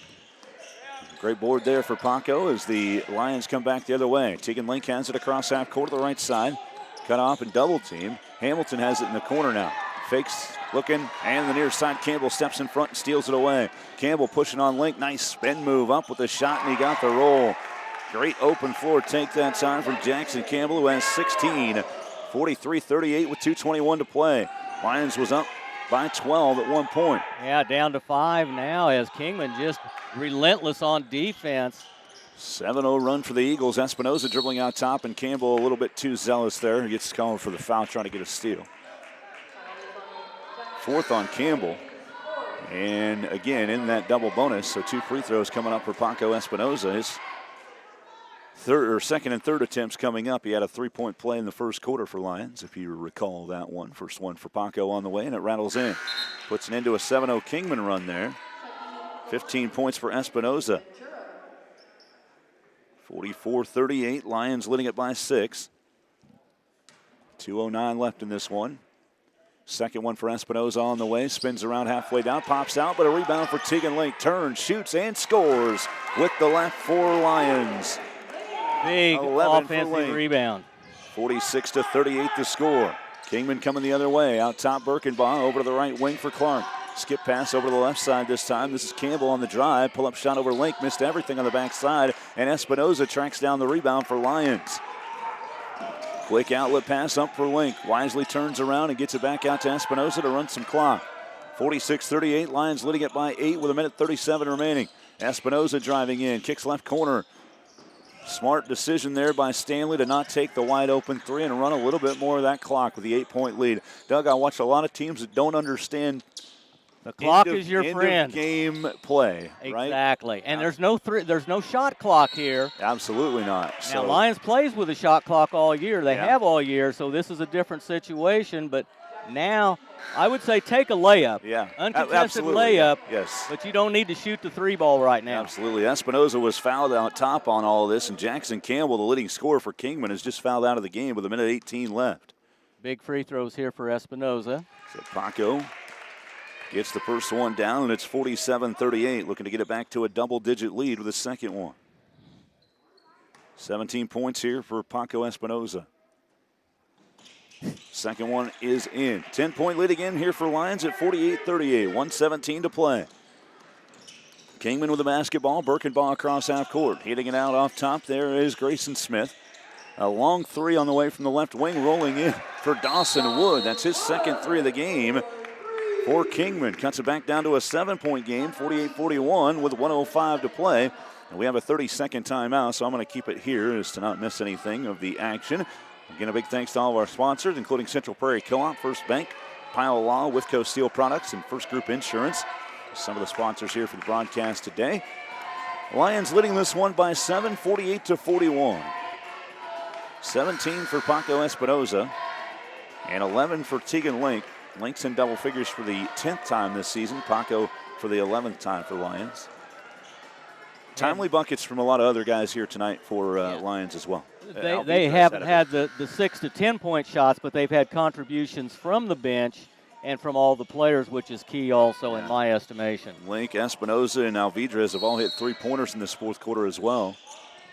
Great board there for Paco as the Lions come back the other way. Tegan Link has it across half court to the right side. Cut off and double team. Hamilton has it in the corner now. Fakes, looking, and the near side. Campbell steps in front and steals it away. Campbell pushing on Link. Nice spin move up with the shot, and he got the roll. Great open floor take that time from Jackson Campbell, who has 16. 43-38 with 2:21 to play. Lions was up by 12 at one point. Yeah, down to 5 now as Kingman just relentless on defense. 7-0 run for the Eagles. Espinoza dribbling out top, and Campbell a little bit too zealous there. He gets called for the foul, trying to get a steal. 4th on Campbell. And again, in that double bonus, so 2 free throws coming up for Paco Espinoza. His second and third attempts coming up. He had a 3-point play in the first quarter for Lyons, if you recall that one. First one for Paco on the way, and it rattles in. Puts an end to a 7-0 Kingman run there. 15 points for Espinoza. 44-38, Lions leading it by 6. 2:09 left in this one. Second one for Espinoza on the way. Spins around halfway down, pops out, but a rebound for Tegan Lake. Turns, shoots, and scores with the left for Lions. Big offensive rebound. 46-38 the score. Kingman coming the other way. Out top, Birkenbaugh over to the right wing for Clark. Skip pass over to the left side this time. This is Campbell on the drive. Pull-up shot over Link. Missed everything on the backside. And Espinoza tracks down the rebound for Lyons. Quick outlet pass up for Link. Wisely turns around and gets it back out to Espinoza to run some clock. 46-38. Lions leading it by 8 with 1:37 remaining. Espinoza driving in. Kicks left corner. Smart decision there by Stanley to not take the wide open 3 and run a little bit more of that clock with the 8-point lead. Doug, I watch a lot of teams that don't understand the clock is your friend. Game play, right? Exactly. And there's no shot clock here. Absolutely not. Now, Lions plays with a shot clock all year. They have all year, so this is a different situation. But now, I would say take a layup. Yeah. Uncontested layup. Yes. But you don't need to shoot the 3-ball right now. Absolutely. Espinoza was fouled out top on all of this, and Jackson Campbell, the leading scorer for Kingman, is just fouled out of the game with 1:18 left. Big free throws here for Espinoza. So Paco gets the first one down, and it's 47-38, looking to get it back to a double-digit lead with the second one. 17 points here for Paco Espinoza. Second one is in. 10-point lead again here for Lions at 48-38. 1:17 to play. Kingman with the basketball. Birkenbaugh across half court. Hitting it out off top. There is Grayson Smith. A long 3 on the way from the left wing, rolling in for Dawson Wood. That's his second 3 of the game. for Kingman. Cuts it back down to a 7-point game, 48-41 with 1:05 to play. And we have a 30-second timeout, so I'm going to keep it here as to not miss anything of the action. Again, a big thanks to all of our sponsors, including Central Prairie Co-op, First Bank, Pile Law, Withco Steel Products, and First Group Insurance. Some of the sponsors here for the broadcast today. Lions leading this one by 7, 48-41. 17 for Paco Espinoza and 11 for Tegan Link. Link's in double figures for the 10th time this season. Paco for the 11th time for Lions. Timely buckets from a lot of other guys here tonight for Lions as well. They haven't had the 6 to 10 point shots, but they've had contributions from the bench and from all the players, which is key also in my estimation. Link, Espinoza, and Alvidrez have all hit 3-pointers in this fourth quarter as well.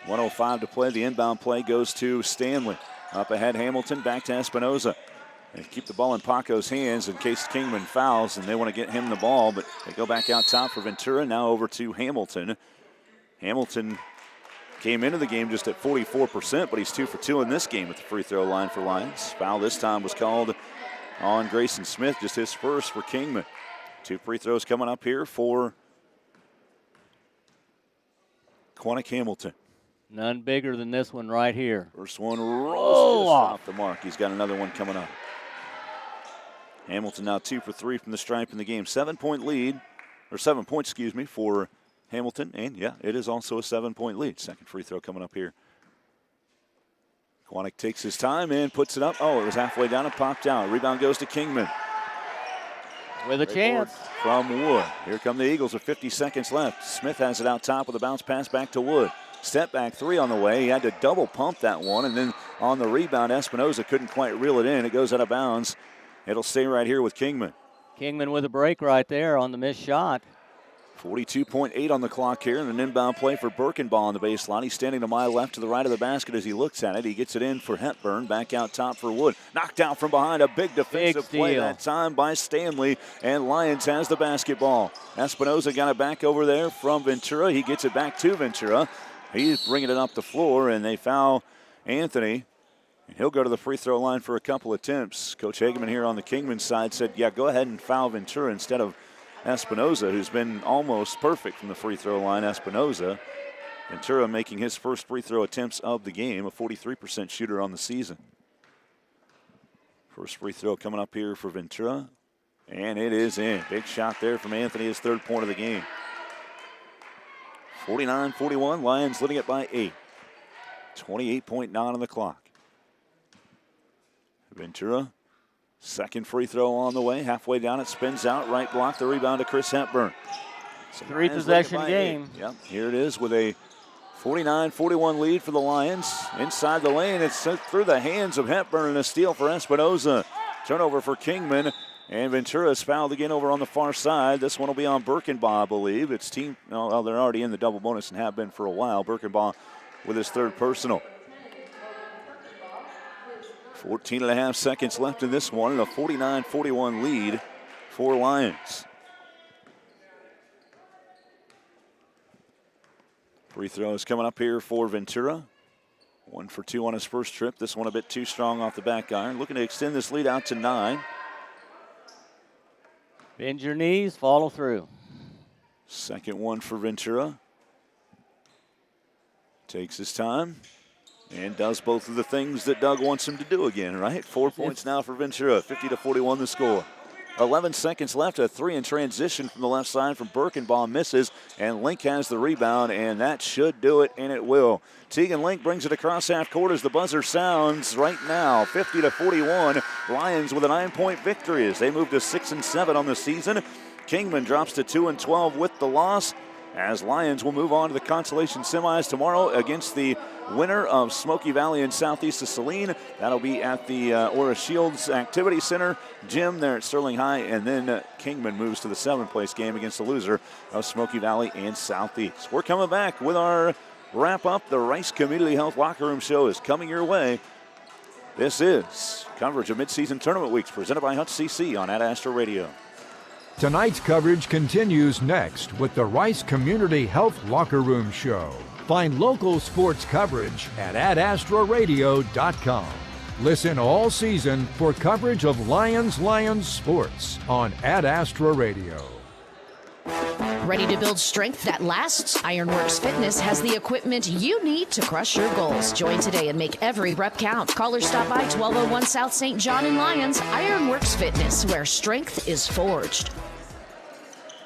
1:05 to play. The inbound play goes to Stanley. Up ahead, Hamilton, back to Espinoza. They keep the ball in Paco's hands in case Kingman fouls, and they want to get him the ball, but they go back out top for Ventura. Now over to Hamilton. Hamilton came into the game just at 44%, but he's 2 for 2 in this game at the free throw line for Lions. Foul this time was called on Grayson Smith, just his first for Kingman. 2 free throws coming up here for Quantick Hamilton. None bigger than this one right here. First one rolls off the mark. He's got another one coming up. Hamilton now 2 for 3 from the stripe in the game. 7-point lead, or 7 points, excuse me, for Hamilton. And, yeah, it is also a 7-point lead. Second free throw coming up here. Quantick takes his time and puts it up. Oh, it was halfway down and popped out. Rebound goes to Kingman. With a chance. From Wood. Here come the Eagles with 50 seconds left. Smith has it out top with a bounce pass back to Wood. Step back 3 on the way. He had to double pump that one. And then on the rebound, Espinoza couldn't quite reel it in. It goes out of bounds. It'll stay right here with Kingman. Kingman with a break right there on the missed shot. 42.8 on the clock here, and an inbound play for Birkenbaugh on the baseline. He's standing to my left to the right of the basket as he looks at it. He gets it in for Hepburn, back out top for Wood. Knocked out from behind, a big defensive play that time by Stanley, and Lyons has the basketball. Espinoza got it back over there from Ventura. He gets it back to Ventura. He's bringing it up the floor, and they foul Anthony. He'll go to the free throw line for a couple attempts. Coach Hageman here on the Kingman side said, yeah, go ahead and foul Ventura instead of Espinoza, who's been almost perfect from the free throw line. Espinoza. Ventura making his first free throw attempts of the game, a 43% shooter on the season. First free throw coming up here for Ventura, and it is in. Big shot there from Anthony, his 3rd point of the game. 49-41, Lions leading it by 8. 28.9 on the clock. Ventura, second free throw on the way. Halfway down, it spins out. Right block, the rebound to Chris Hepburn. So 3-possession game. Yep, here it is with a 49-41 lead for the Lions. Inside the lane, it's sent through the hands of Hepburn, and a steal for Espinoza. Turnover for Kingman, and Ventura is fouled again over on the far side. This one will be on Birkenbaugh, I believe. It's team, well, they're already in the double bonus and have been for a while. Birkenbaugh with his 3rd personal. 14.5 seconds left in this one, and a 49-41 lead for Lions. Free throws coming up here for Ventura. 1 for 2 on his first trip. This one a bit too strong off the back iron. Looking to extend this lead out to 9. Bend your knees, follow through. Second one for Ventura. Takes his time. And does both of the things that Doug wants him to do again, right? 4 points now for Ventura, 50-41 the score. 11 seconds left, a 3 in transition from the left side from Birkenbaugh misses, and Link has the rebound, and that should do it, and it will. Tegan Link brings it across half court as the buzzer sounds right now, 50-41. Lions with a 9-point victory as they move to 6-7 on the season. Kingman drops to 2-12 with the loss, as Lions will move on to the consolation semis tomorrow against the winner of Smoky Valley and Southeast of Saline. That'll be at the Aura Shields Activity Center gym there at Sterling High, and then Kingman moves to the 7th place game against the loser of Smoky Valley and Southeast. We're coming back with our wrap-up. The Rice Community Health Locker Room Show is coming your way. This is coverage of midseason tournament weeks presented by Hutch CC on Ad Astra Radio. Tonight's coverage continues next with the Rice Community Health Locker Room Show. Find local sports coverage at adastraradio.com. Listen all season for coverage of Lions sports on Ad Astra Radio. Ready to build strength that lasts? Ironworks Fitness has the equipment you need to crush your goals. Join today and make every rep count. Call or stop by 1201 South St. John in Lyons. Ironworks Fitness, where strength is forged.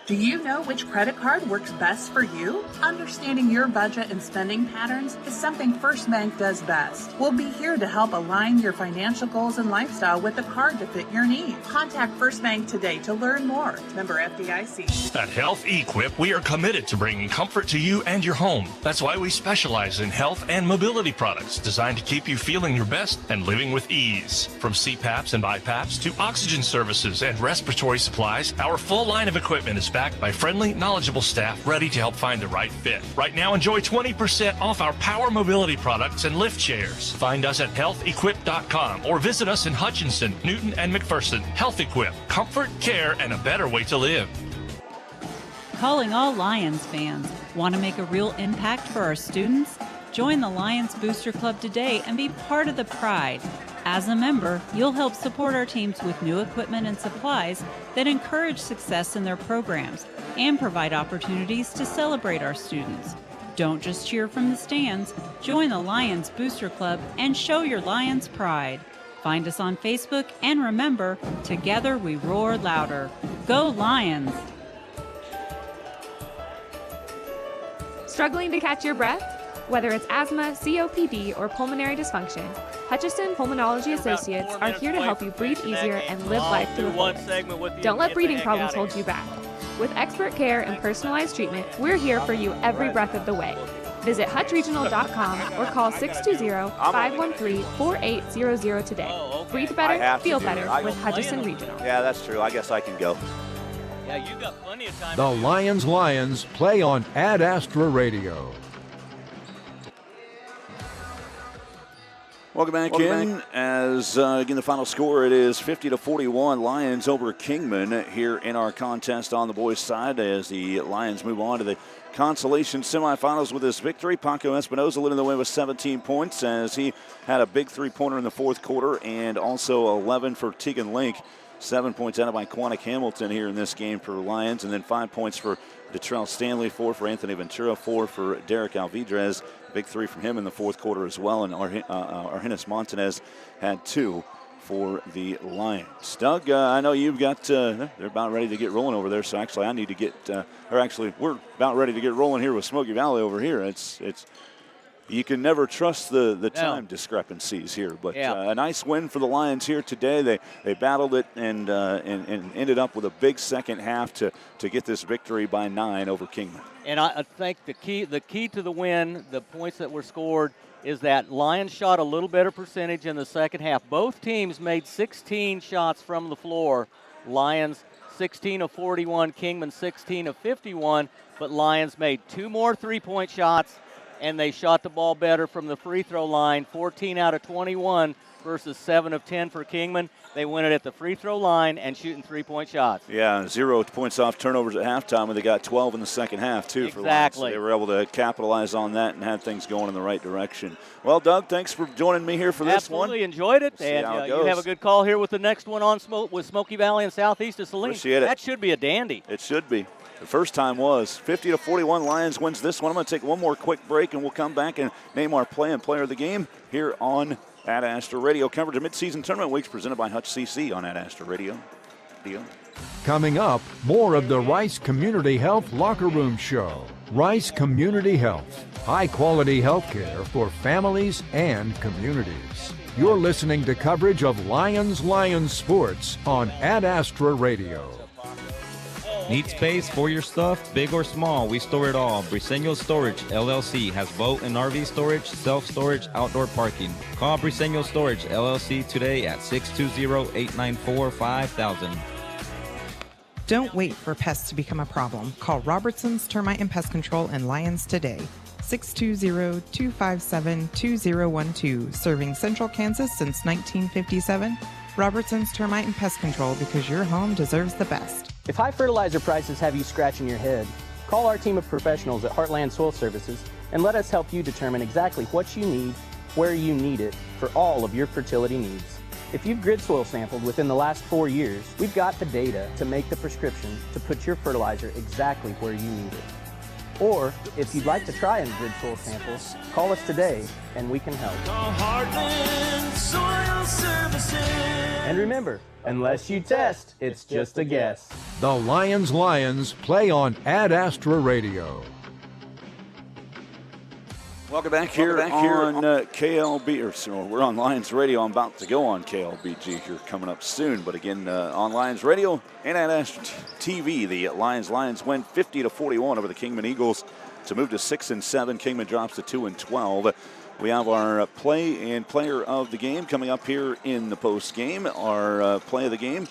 Do you know which credit card works best for you? Understanding your budget and spending patterns is something First Bank does best. We'll be here to help align your financial goals and lifestyle with a card to fit your needs. Contact First Bank today to learn more. Member FDIC. At Health Equip, we are committed to bringing comfort to you and your home. That's why we specialize in health and mobility products designed to keep you feeling your best and living with ease. From CPAPs and BiPAPs to oxygen services and respiratory supplies, our full line of equipment is backed by friendly, knowledgeable staff ready to help find the right fit. Right now, enjoy 20% off our power mobility products and lift chairs. Find us at healthequip.com or visit us in Hutchinson, Newton, and McPherson. Health Equip, comfort, care, and a better way to live. Calling all Lions fans. Want to make a real impact for our students? Join the Lions Booster Club today and be part of the pride. As a member, you'll help support our teams with new equipment and supplies that encourage success in their programs and provide opportunities to celebrate our students. Don't just cheer from the stands. Join the Lions Booster Club and show your Lions pride. Find us on Facebook and remember, together we roar louder. Go Lions! Struggling to catch your breath? Whether it's asthma, COPD, or pulmonary dysfunction, Hutchinson Pulmonology Associates are here to help you breathe easier and live life to the fullest. Don't let breathing problems hold you back. With expert care and personalized treatment, we're here for you every breath of the way. Visit hutchregional.com or call 620-513-4800 today. Breathe better, feel better with Hutchinson Regional. Yeah, that's true. I guess I can go. Yeah, you got plenty of time. The Lions play on Ad Astra Radio. Welcome back in. As again, the final score, it is 50-41 Lions over Kingman here in our contest on the boys' side as the Lions move on to the consolation semifinals with this victory. Paco Espinoza leading the way with 17 points as he had a big three-pointer in the fourth quarter and also 11 for Tegan Link. 7 points added by Quantic Hamilton here in this game for Lions, and then 5 points for Detrell Stanley, 4 for Anthony Ventura, 4 for Derek Alvidrez. Big 3 from him in the fourth quarter as well, and Argenis Montanez had 2 for the Lions. Doug, I know you've got, they're about ready to get rolling over there, so actually I need to get, we're about ready to get rolling here with Smoky Valley over here. It's you can never trust the time discrepancies here, but a nice win for the Lions here today. They battled it and ended up with a big second half to get this victory by 9 over Kingman. And I think the key to the win, the points that were scored, is that Lions shot a little better percentage in the second half. Both teams made 16 shots from the floor. Lions 16 of 41, Kingman 16 of 51, but Lions made 2 more three-point shots, and they shot the ball better from the free throw line, 14 out of 21 versus 7 of 10 for Kingman. They win it at the free throw line and shooting three-point shots. Yeah, 0 points off turnovers at halftime, and they got 12 in the second half, too, for Lions. So they were able to capitalize on that and had things going in the right direction. Well, Doug, thanks for joining me here for this one. Absolutely enjoyed it. And you have a good call here with the next one on with Smoky Valley and southeast of Saline. Appreciate it. That should be a dandy. It should be. The first time was 50-41. Lions wins this one. I'm going to take one more quick break, and we'll come back and name our play and player of the game here on Ad Astra Radio. Coverage of midseason tournament weeks presented by Hutch CC on Ad Astra Radio. Coming up, more of the Rice Community Health Locker Room Show. Rice Community Health, high-quality health care for families and communities. You're listening to coverage of Lions sports on Ad Astra Radio. Need space for your stuff, big or small? We store it all. Briseño Storage, LLC has boat and RV storage, self-storage, outdoor parking. Call Briseño Storage, LLC today at 620-894-5000. Don't wait for pests to become a problem. Call Robertson's Termite and Pest Control in Lyons today. 620-257-2012. Serving Central Kansas since 1957. Robertson's Termite and Pest Control, because your home deserves the best. If high fertilizer prices have you scratching your head, call our team of professionals at Heartland Soil Services and let us help you determine exactly what you need where you need it for all of your fertility needs. If you've grid soil sampled within the last 4 years, we've got the data to make the prescription to put your fertilizer exactly where you need it. Or, if you'd like to try a grid soil sample, call us today and we can help. Heartland Soil Services. And remember, unless you test, it's just a guess. The Lions play on Ad Astra Radio. Welcome back here on KLB, or so we're on Lions Radio. I'm about to go on KLBG here coming up soon, but again, on Lions Radio and at Astra TV, the Lions win 50-41 over the Kingman Eagles to move to 6-7. Kingman drops to 2-12. We have our play and player of the game coming up here in the post game. Our play of the game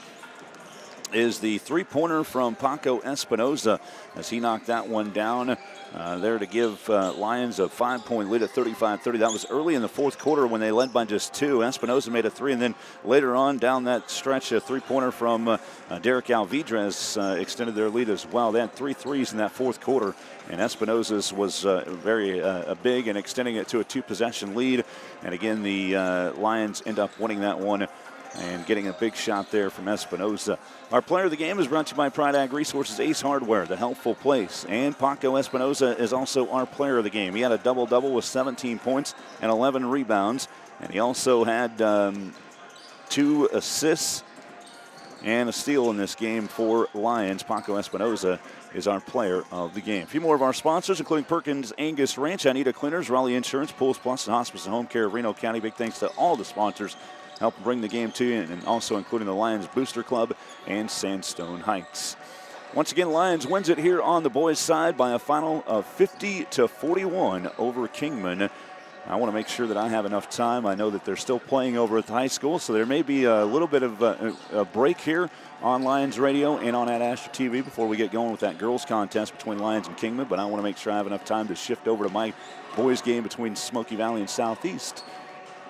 is the three-pointer from Paco Espinoza as he knocked that one down. There to give Lions a 5-point lead at 35-30. That was early in the fourth quarter when they led by just 2. Espinoza made a 3, and then later on down that stretch, a three-pointer from Derek Alvidrez extended their lead as well. They had 3 threes in that fourth quarter, and Espinoza's was very big and extending it to a 2-possession lead. And again, the Lions end up winning that one and getting a big shot there from Espinoza. Our player of the game is brought to you by Pride Ag Resources, Ace Hardware, the helpful place. And Paco Espinoza is also our player of the game. He had a double-double with 17 points and 11 rebounds. And he also had 2 assists and a steal in this game for Lions. Paco Espinoza is our player of the game. A few more of our sponsors, including Perkins Angus Ranch, Anita Cleaners, Raleigh Insurance, Pools Plus, and Hospice and Home Care of Reno County. Big thanks to all the sponsors help bring the game to you, and also including the Lions Booster Club and Sandstone Heights. Once again, Lions wins it here on the boys' side by a final of 50-41 over Kingman. I want to make sure that I have enough time. I know that they're still playing over at the high school, so there may be a little bit of a break here on Lions Radio and on Ad Astra TV before we get going with that girls' contest between Lions and Kingman, but I want to make sure I have enough time to shift over to my boys' game between Smoky Valley and Southeast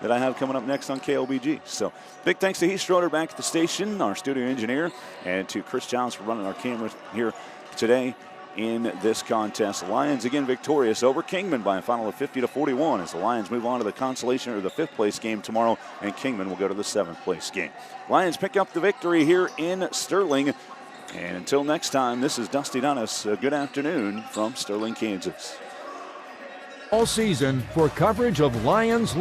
that I have coming up next on KLBG. So big thanks to Heath Schroeder back at the station, our studio engineer, and to Chris Childs for running our camera here today in this contest. Lions again victorious over Kingman by a final of 50-41 as the Lions move on to the consolation or the 5th place game tomorrow, and Kingman will go to the 7th place game. Lions pick up the victory here in Sterling. And until next time, this is Dusty Dunnis. Good afternoon from Sterling, Kansas. All season for coverage of Lions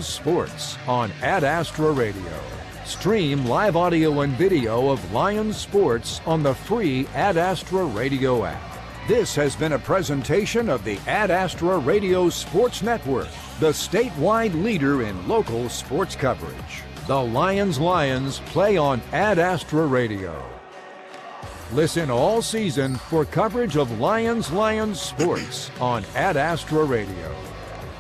sports on Ad Astra Radio. Stream live audio and video of Lions sports on the free Ad Astra Radio app. This has been a presentation of the Ad Astra Radio Sports Network, the statewide leader in local sports coverage. The Lions play on Ad Astra Radio. Listen all season for coverage of Lions sports on Ad Astra Radio.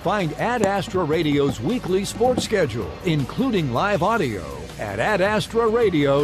Find Ad Astra Radio's weekly sports schedule, including live audio, at adastraradio.com.